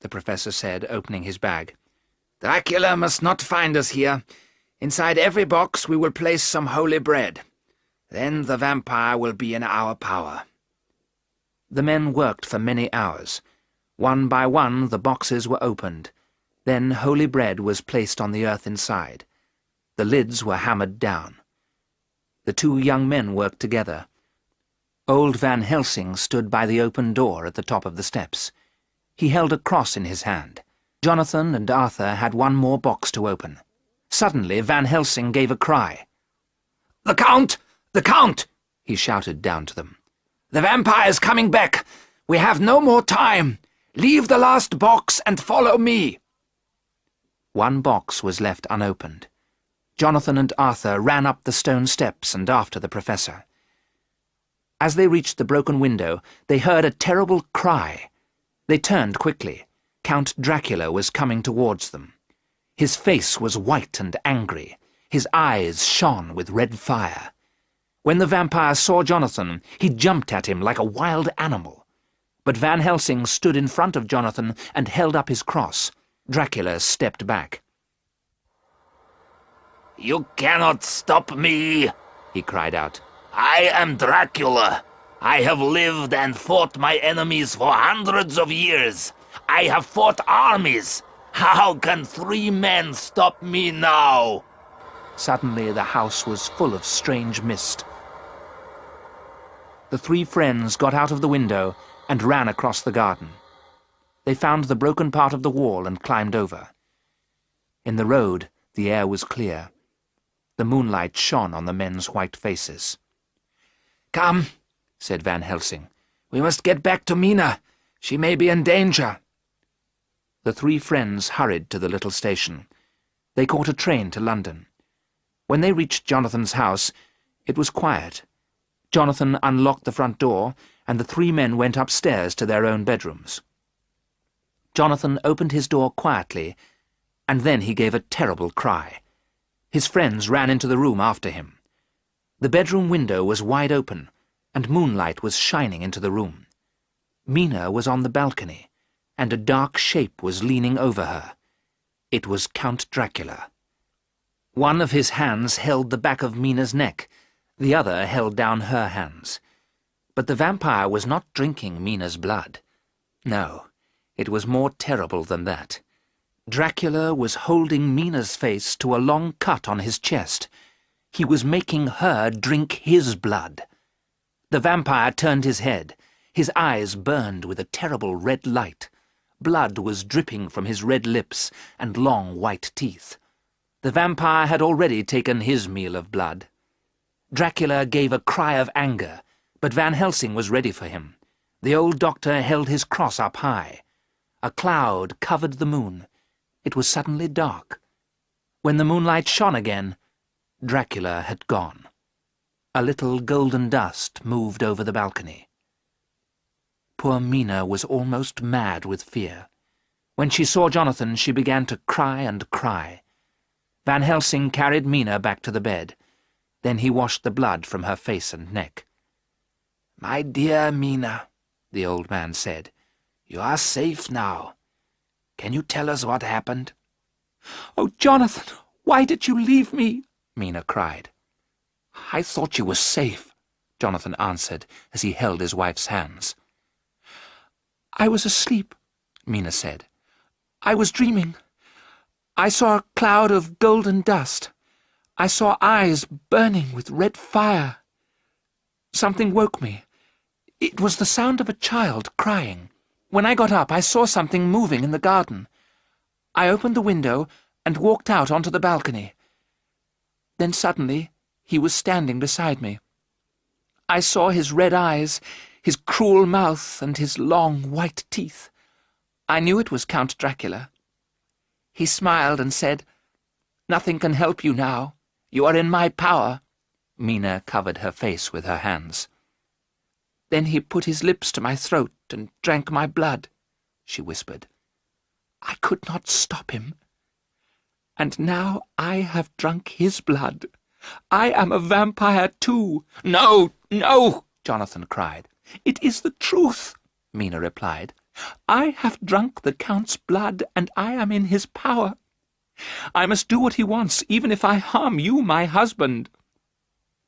the professor said, opening his bag. "Dracula must not find us here. Inside every box we will place some holy bread. Then the vampire will be in our power." The men worked for many hours. One by one the boxes were opened. Then holy bread was placed on the earth inside. The lids were hammered down. The two young men worked together. Old Van Helsing stood by the open door at the top of the steps. He held a cross in his hand. Jonathan and Arthur had one more box to open. Suddenly Van Helsing gave a cry. "The Count! The Count!" he shouted down to them. "The vampire is coming back! We have no more time! Leave the last box and follow me!" One box was left unopened. Jonathan and Arthur ran up the stone steps and after the professor. As they reached the broken window, they heard a terrible cry. They turned quickly. Count Dracula was coming towards them. His face was white and angry. His eyes shone with red fire. When the vampire saw Jonathan, he jumped at him like a wild animal. But Van Helsing stood in front of Jonathan and held up his cross. Dracula stepped back. "You cannot stop me," he cried out. "I am Dracula. I have lived and fought my enemies for hundreds of years. I have fought armies. How can 3 men stop me now?" Suddenly the house was full of strange mist. The three friends got out of the window and ran across the garden. They found the broken part of the wall and climbed over. In the road, the air was clear. The moonlight shone on the men's white faces. "Come," said Van Helsing. "We must get back to Mina. She may be in danger." The three friends hurried to the little station. They caught a train to London. When they reached Jonathan's house, it was quiet. Jonathan unlocked the front door, and the three men went upstairs to their own bedrooms. Jonathan opened his door quietly, and then he gave a terrible cry. His friends ran into the room after him. The bedroom window was wide open, and moonlight was shining into the room. Mina was on the balcony, and a dark shape was leaning over her. It was Count Dracula. One of his hands held the back of Mina's neck, the other held down her hands. But the vampire was not drinking Mina's blood. No, it was more terrible than that. Dracula was holding Mina's face to a long cut on his chest. He was making her drink his blood. The vampire turned his head. His eyes burned with a terrible red light. Blood was dripping from his red lips and long white teeth. The vampire had already taken his meal of blood. Dracula gave a cry of anger, but Van Helsing was ready for him. The old doctor held his cross up high. A cloud covered the moon. It was suddenly dark. When the moonlight shone again, Dracula had gone. A little golden dust moved over the balcony. Poor Mina was almost mad with fear. When she saw Jonathan, she began to cry and cry. Van Helsing carried Mina back to the bed. Then he washed the blood from her face and neck. "My dear Mina," the old man said, "you are safe now. Can you tell us what happened?" "Oh, Jonathan, why did you leave me?" Mina cried. "I thought you were safe," Jonathan answered as he held his wife's hands. "I was asleep," Mina said. "I was dreaming. I saw a cloud of golden dust. I saw eyes burning with red fire. Something woke me. It was the sound of a child crying. When I got up, I saw something moving in the garden. I opened the window and walked out onto the balcony. Then suddenly, he was standing beside me. I saw his red eyes, his cruel mouth, and his long white teeth. I knew it was Count Dracula. He smiled and said, 'Nothing can help you now. You are in my power.'" Mina covered her face with her hands. "Then he put his lips to my throat and drank my blood," she whispered. "I could not stop him. And now I have drunk his blood. I am a vampire too." "No, no!" Jonathan cried. "It is the truth," Mina replied. "I have drunk the Count's blood, and I am in his power. I must do what he wants, even if I harm you, my husband."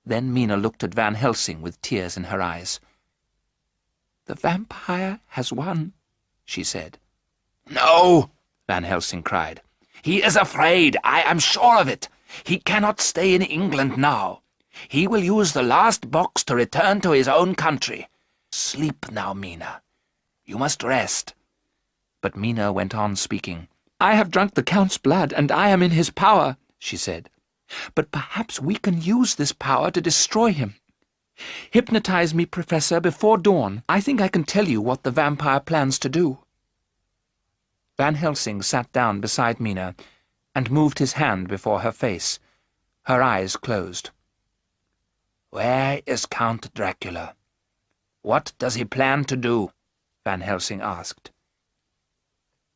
Then Mina looked at Van Helsing with tears in her eyes. "The vampire has won," she said. "No!" Van Helsing cried. "He is afraid, I am sure of it. He cannot stay in England now. He will use the last box to return to his own country. Sleep now, Mina. You must rest." But Mina went on speaking. "I have drunk the Count's blood, and I am in his power," she said. "But perhaps we can use this power to destroy him. Hypnotize me, Professor, before dawn. I think I can tell you what the vampire plans to do." Van Helsing sat down beside Mina and moved his hand before her face. Her eyes closed. "Where is Count Dracula? What does he plan to do?" Van Helsing asked.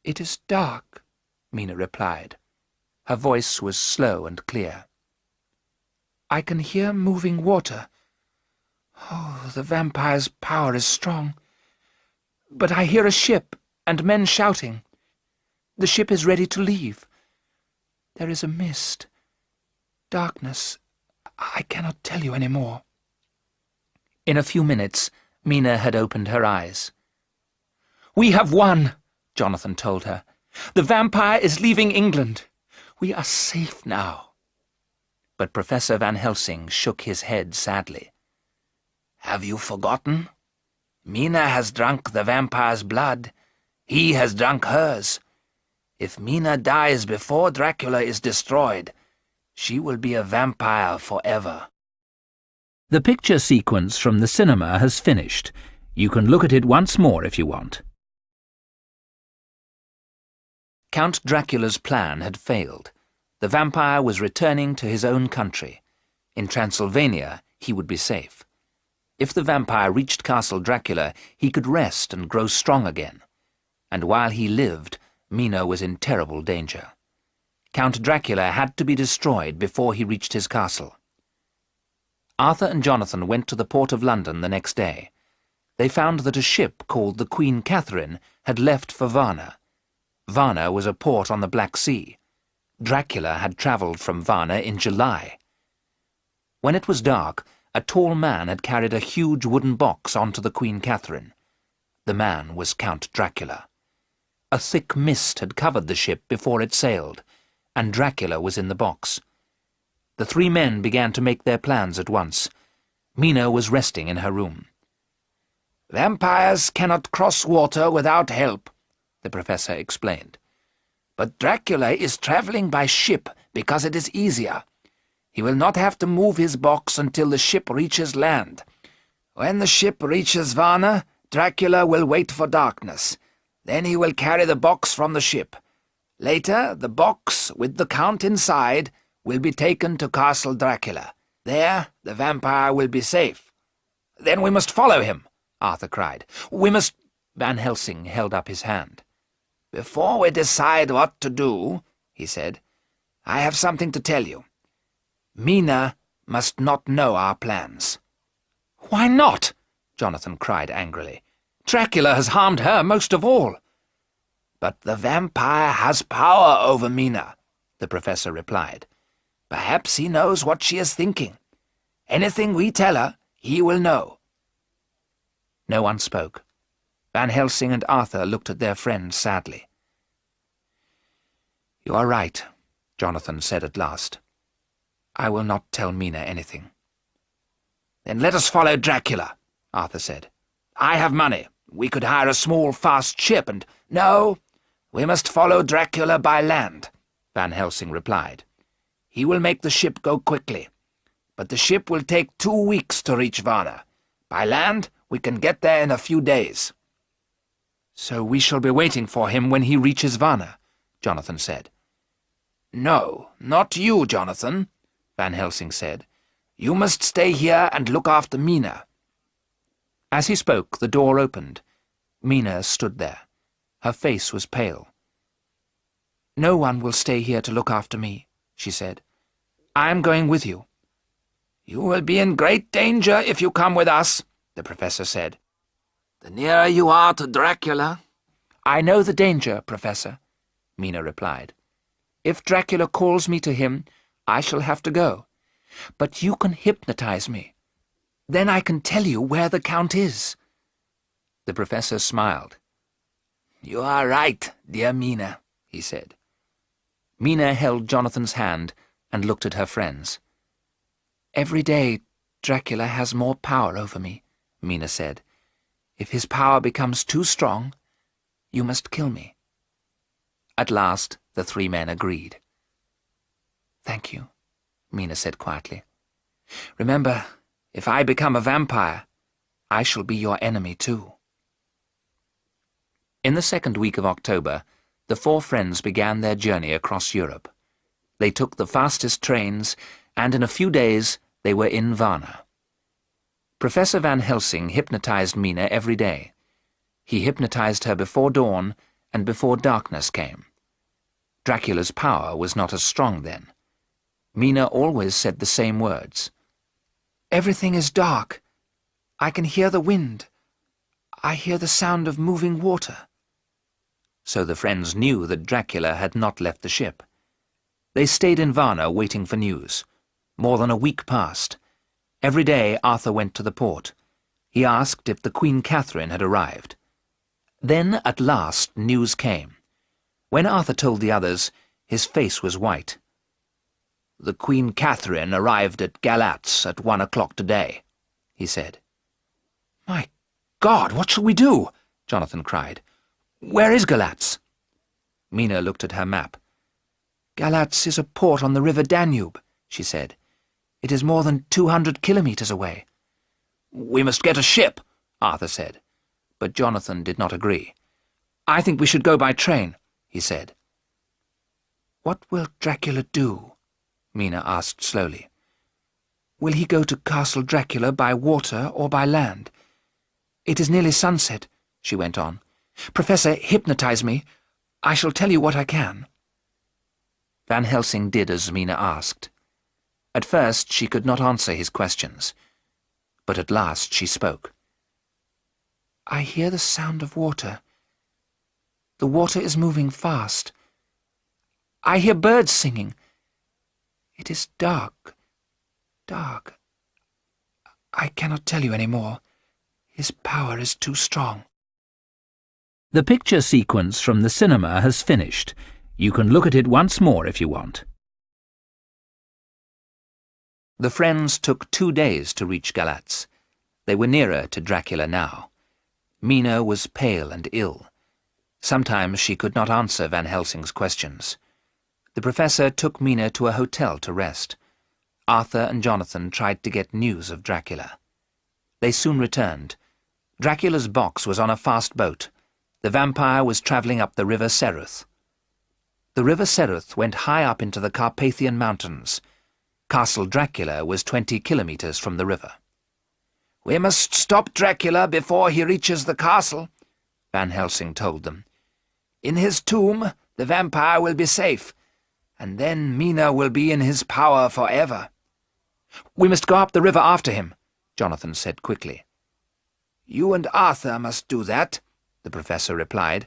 "It is dark," Mina replied. Her voice was slow and clear. "I can hear moving water. Oh, the vampire's power is strong. But I hear a ship and men shouting. The ship is ready to leave. There is a mist. Darkness. I cannot tell you any more." In a few minutes, Mina had opened her eyes. "We have won," Jonathan told her. "The vampire is leaving England. We are safe now." But Professor Van Helsing shook his head sadly. "Have you forgotten? Mina has drunk the vampire's blood. He has drunk hers. If Mina dies before Dracula is destroyed, she will be a vampire forever." The picture sequence from the cinema has finished. You can look at it once more if you want. Count Dracula's plan had failed. The vampire was returning to his own country. In Transylvania, he would be safe. If the vampire reached Castle Dracula, he could rest and grow strong again. And while he lived, Mina was in terrible danger. Count Dracula had to be destroyed before he reached his castle. Arthur and Jonathan went to the port of London the next day. They found that a ship called the Queen Catherine had left for Varna. Varna was a port on the Black Sea. Dracula had travelled from Varna in July. When it was dark, a tall man had carried a huge wooden box onto the Queen Catherine. The man was Count Dracula. A thick mist had covered the ship before it sailed, and Dracula was in the box. The three men began to make their plans at once. Mina was resting in her room. "Vampires cannot cross water without help," the professor explained. "But Dracula is traveling by ship because it is easier. He will not have to move his box until the ship reaches land. When the ship reaches Varna, Dracula will wait for darkness. Then he will carry the box from the ship. Later, the box, with the Count inside, will be taken to Castle Dracula. There, the vampire will be safe." "Then we must follow him," Arthur cried. "We must—" Van Helsing held up his hand. "Before we decide what to do," he said, "I have something to tell you. Mina must not know our plans." "Why not?" Jonathan cried angrily. "Dracula has harmed her most of all." "But the vampire has power over Mina," the professor replied. "Perhaps he knows what she is thinking. Anything we tell her, he will know." No one spoke. Van Helsing and Arthur looked at their friend sadly. "You are right," Jonathan said at last. "I will not tell Mina anything." "Then let us follow Dracula," Arthur said. "I have money. We could hire a small, fast ship and—" "No, we must follow Dracula by land," Van Helsing replied. "He will make the ship go quickly. But the ship will take 2 weeks to reach Varna. By land, we can get there in a few days." "So we shall be waiting for him when he reaches Varna," Jonathan said. "No, not you, Jonathan," Van Helsing said. "You must stay here and look after Mina." As he spoke, the door opened. Mina stood there. Her face was pale. "No one will stay here to look after me," she said. "I am going with you." "You will be in great danger if you come with us," the professor said. "The nearer you are to Dracula—" "I know the danger, Professor," Mina replied. "If Dracula calls me to him, I shall have to go. But you can hypnotize me. Then I can tell you where the Count is." The professor smiled. "You are right, dear Mina," he said. Mina held Jonathan's hand and looked at her friends. "Every day Dracula has more power over me," Mina said. "If his power becomes too strong, you must kill me." At last the three men agreed. "Thank you," Mina said quietly. "Remember, if I become a vampire, I shall be your enemy too." In the second week of October, the four friends began their journey across Europe. They took the fastest trains, and in a few days they were in Varna. Professor Van Helsing hypnotized Mina every day. He hypnotized her before dawn and before darkness came. Dracula's power was not as strong then. Mina always said the same words. "Everything is dark. I can hear the wind. I hear the sound of moving water." So the friends knew that Dracula had not left the ship. They stayed in Varna waiting for news. More than a week passed. Every day Arthur went to the port. He asked if the Queen Catherine had arrived. Then, at last, news came. When Arthur told the others, his face was white. "The Queen Catherine arrived at Galatz at 1 o'clock today," he said. "My God, what shall we do?" Jonathan cried. "Where is Galatz?" Mina looked at her map. "Galatz is a port on the river Danube," she said. "It is more than 200 kilometers away." "We must get a ship," Arthur said. But Jonathan did not agree. "I think we should go by train," he said. "What will Dracula do?" Mina asked slowly. "Will he go to Castle Dracula by water or by land? It is nearly sunset," she went on. "Professor, hypnotize me. I shall tell you what I can." Van Helsing did as Mina asked. At first she could not answer his questions, but at last she spoke. "I hear the sound of water. The water is moving fast. I hear birds singing. It is dark, dark. I cannot tell you any more. His power is too strong." The picture sequence from the cinema has finished. You can look at it once more if you want. The friends took 2 days to reach Galatz. They were nearer to Dracula now. Mina was pale and ill. Sometimes she could not answer Van Helsing's questions. The professor took Mina to a hotel to rest. Arthur and Jonathan tried to get news of Dracula. They soon returned. Dracula's box was on a fast boat. The vampire was travelling up the river Seruth. The river Seruth went high up into the Carpathian Mountains. Castle Dracula was 20 kilometres from the river. "We must stop Dracula before he reaches the castle," Van Helsing told them. "In his tomb, the vampire will be safe, and then Mina will be in his power forever." "We must go up the river after him," Jonathan said quickly. "You and Arthur must do that," the professor replied.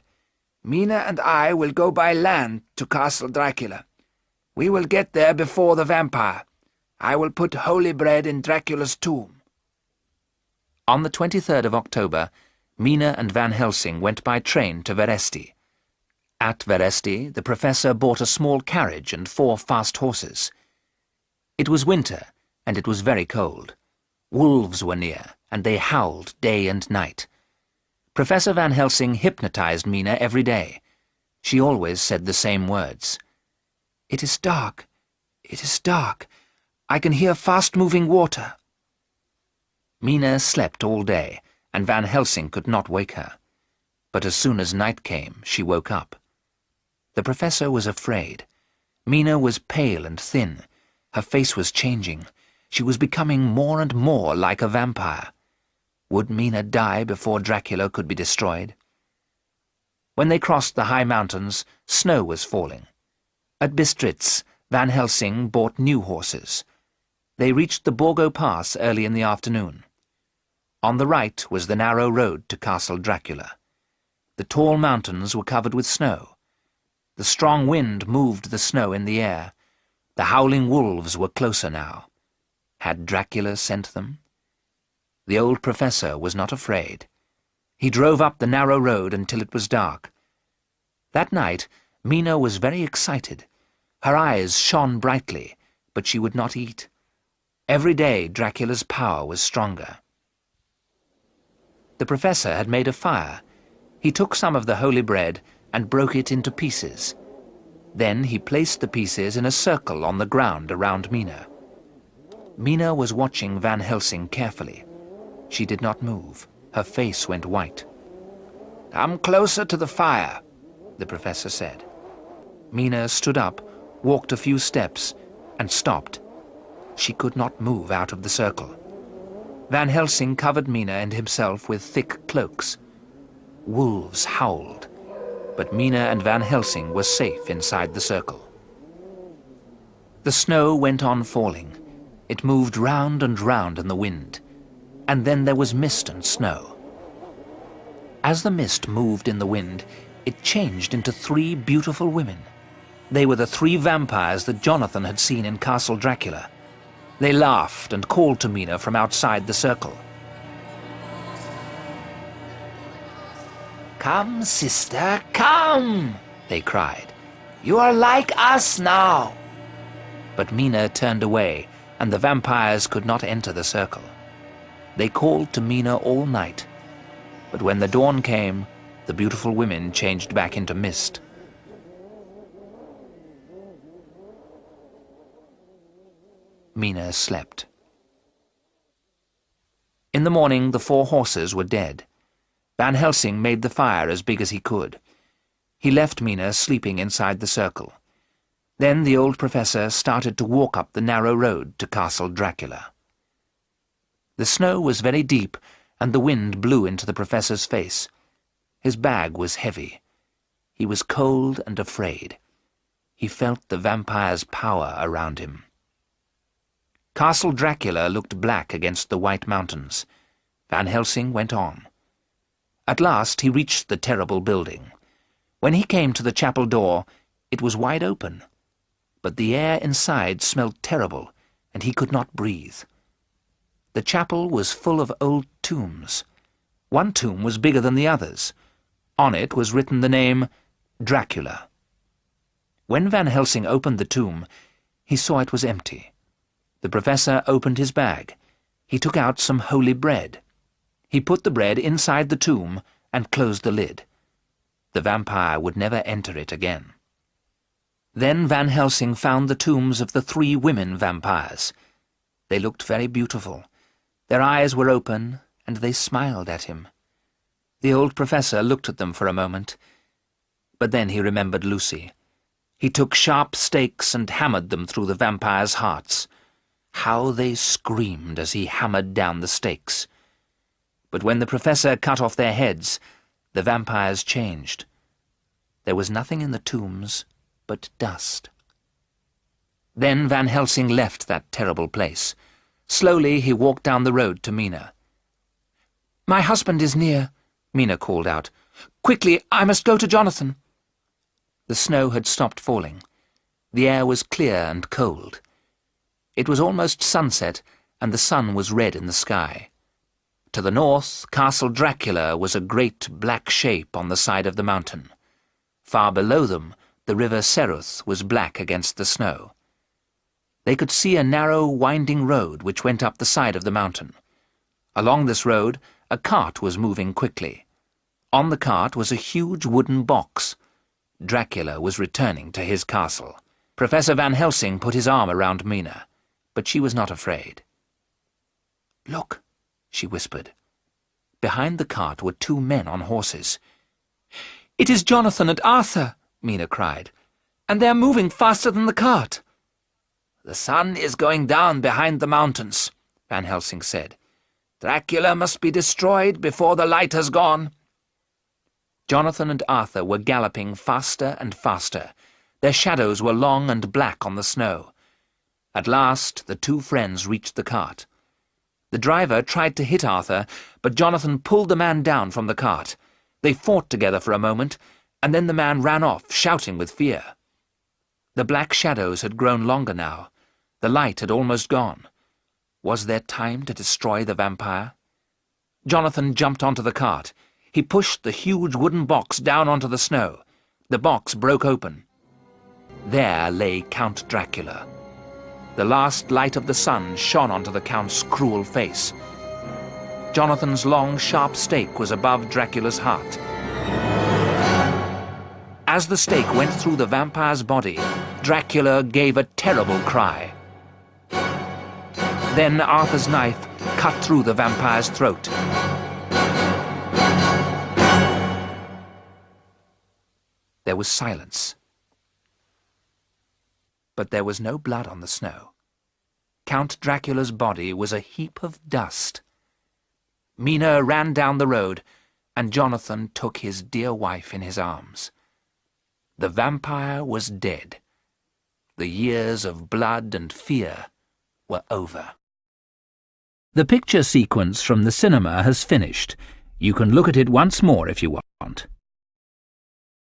"Mina and I will go by land to Castle Dracula. We will get there before the vampire. I will put holy bread in Dracula's tomb." On the 23rd of October, Mina and Van Helsing went by train to Veresti. At Veresti, the professor bought a small carriage and 4 fast horses. It was winter, and it was very cold. Wolves were near, and they howled day and night. Professor Van Helsing hypnotized Mina every day. She always said the same words. "It is dark. It is dark. I can hear fast-moving water." Mina slept all day, and Van Helsing could not wake her. But as soon as night came, she woke up. The professor was afraid. Mina was pale and thin. Her face was changing. She was becoming more and more like a vampire. Would Mina die before Dracula could be destroyed? When they crossed the high mountains, snow was falling. At Bistritz, Van Helsing bought new horses. They reached the Borgo Pass early in the afternoon. On the right was the narrow road to Castle Dracula. The tall mountains were covered with snow. The strong wind moved the snow in the air. The howling wolves were closer now. Had Dracula sent them? The old professor was not afraid. He drove up the narrow road until it was dark. That night, Mina was very excited. Her eyes shone brightly, but she would not eat. Every day Dracula's power was stronger. The professor had made a fire. He took some of the holy bread and broke it into pieces. Then he placed the pieces in a circle on the ground around Mina. Mina was watching Van Helsing carefully. She did not move. Her face went white. "Come closer to the fire," the professor said. Mina stood up, walked a few steps, and stopped. She could not move out of the circle. Van Helsing covered Mina and himself with thick cloaks. Wolves howled, but Mina and Van Helsing were safe inside the circle. The snow went on falling. It moved round and round in the wind, and then there was mist and snow. As the mist moved in the wind, it changed into 3 beautiful women. They were the 3 vampires that Jonathan had seen in Castle Dracula. They laughed and called to Mina from outside the circle. "Come, sister, come!" they cried. "You are like us now!" But Mina turned away, and the vampires could not enter the circle. They called to Mina all night, but when the dawn came, the beautiful women changed back into mist. Mina slept. In the morning, the 4 horses were dead. Van Helsing made the fire as big as he could. He left Mina sleeping inside the circle. Then the old professor started to walk up the narrow road to Castle Dracula. The snow was very deep, and the wind blew into the professor's face. His bag was heavy. He was cold and afraid. He felt the vampire's power around him. Castle Dracula looked black against the white mountains. Van Helsing went on. At last he reached the terrible building. When he came to the chapel door, it was wide open. But the air inside smelled terrible, and he could not breathe. The chapel was full of old tombs. One tomb was bigger than the others. On it was written the name Dracula. When Van Helsing opened the tomb, he saw it was empty. The professor opened his bag. He took out some holy bread. He put the bread inside the tomb and closed the lid. The vampire would never enter it again. Then Van Helsing found the tombs of the 3 women vampires. They looked very beautiful. Their eyes were open, and they smiled at him. The old professor looked at them for a moment, but then he remembered Lucy. He took sharp stakes and hammered them through the vampires' hearts. How they screamed as he hammered down the stakes. But when the professor cut off their heads, the vampires changed. There was nothing in the tombs but dust. Then Van Helsing left that terrible place. Slowly he walked down the road to Mina. "My husband is near," Mina called out. "Quickly, I must go to Jonathan." The snow had stopped falling. The air was clear and cold. It was almost sunset, and the sun was red in the sky. To the north, Castle Dracula was a great black shape on the side of the mountain. Far below them, the river Seruth was black against the snow. They could see a narrow, winding road which went up the side of the mountain. Along this road, a cart was moving quickly. On the cart was a huge wooden box. Dracula was returning to his castle. Professor Van Helsing put his arm around Mina, but she was not afraid. "Look," she whispered. Behind the cart were 2 men on horses. "It is Jonathan and Arthur," Mina cried, "and they are moving faster than the cart." "The sun is going down behind the mountains," Van Helsing said. "Dracula must be destroyed before the light has gone." Jonathan and Arthur were galloping faster and faster. Their shadows were long and black on the snow. At last the 2 friends reached the cart. The driver tried to hit Arthur, but Jonathan pulled the man down from the cart. They fought together for a moment, and then the man ran off, shouting with fear. The black shadows had grown longer now. The light had almost gone. Was there time to destroy the vampire? Jonathan jumped onto the cart. He pushed the huge wooden box down onto the snow. The box broke open. There lay Count Dracula. The last light of the sun shone onto the Count's cruel face. Jonathan's long, sharp stake was above Dracula's heart. As the stake went through the vampire's body, Dracula gave a terrible cry. Then Arthur's knife cut through the vampire's throat. There was silence. But there was no blood on the snow. Count Dracula's body was a heap of dust. Mina ran down the road, and Jonathan took his dear wife in his arms. The vampire was dead. The years of blood and fear were over. The picture sequence from the cinema has finished. You can look at it once more if you want.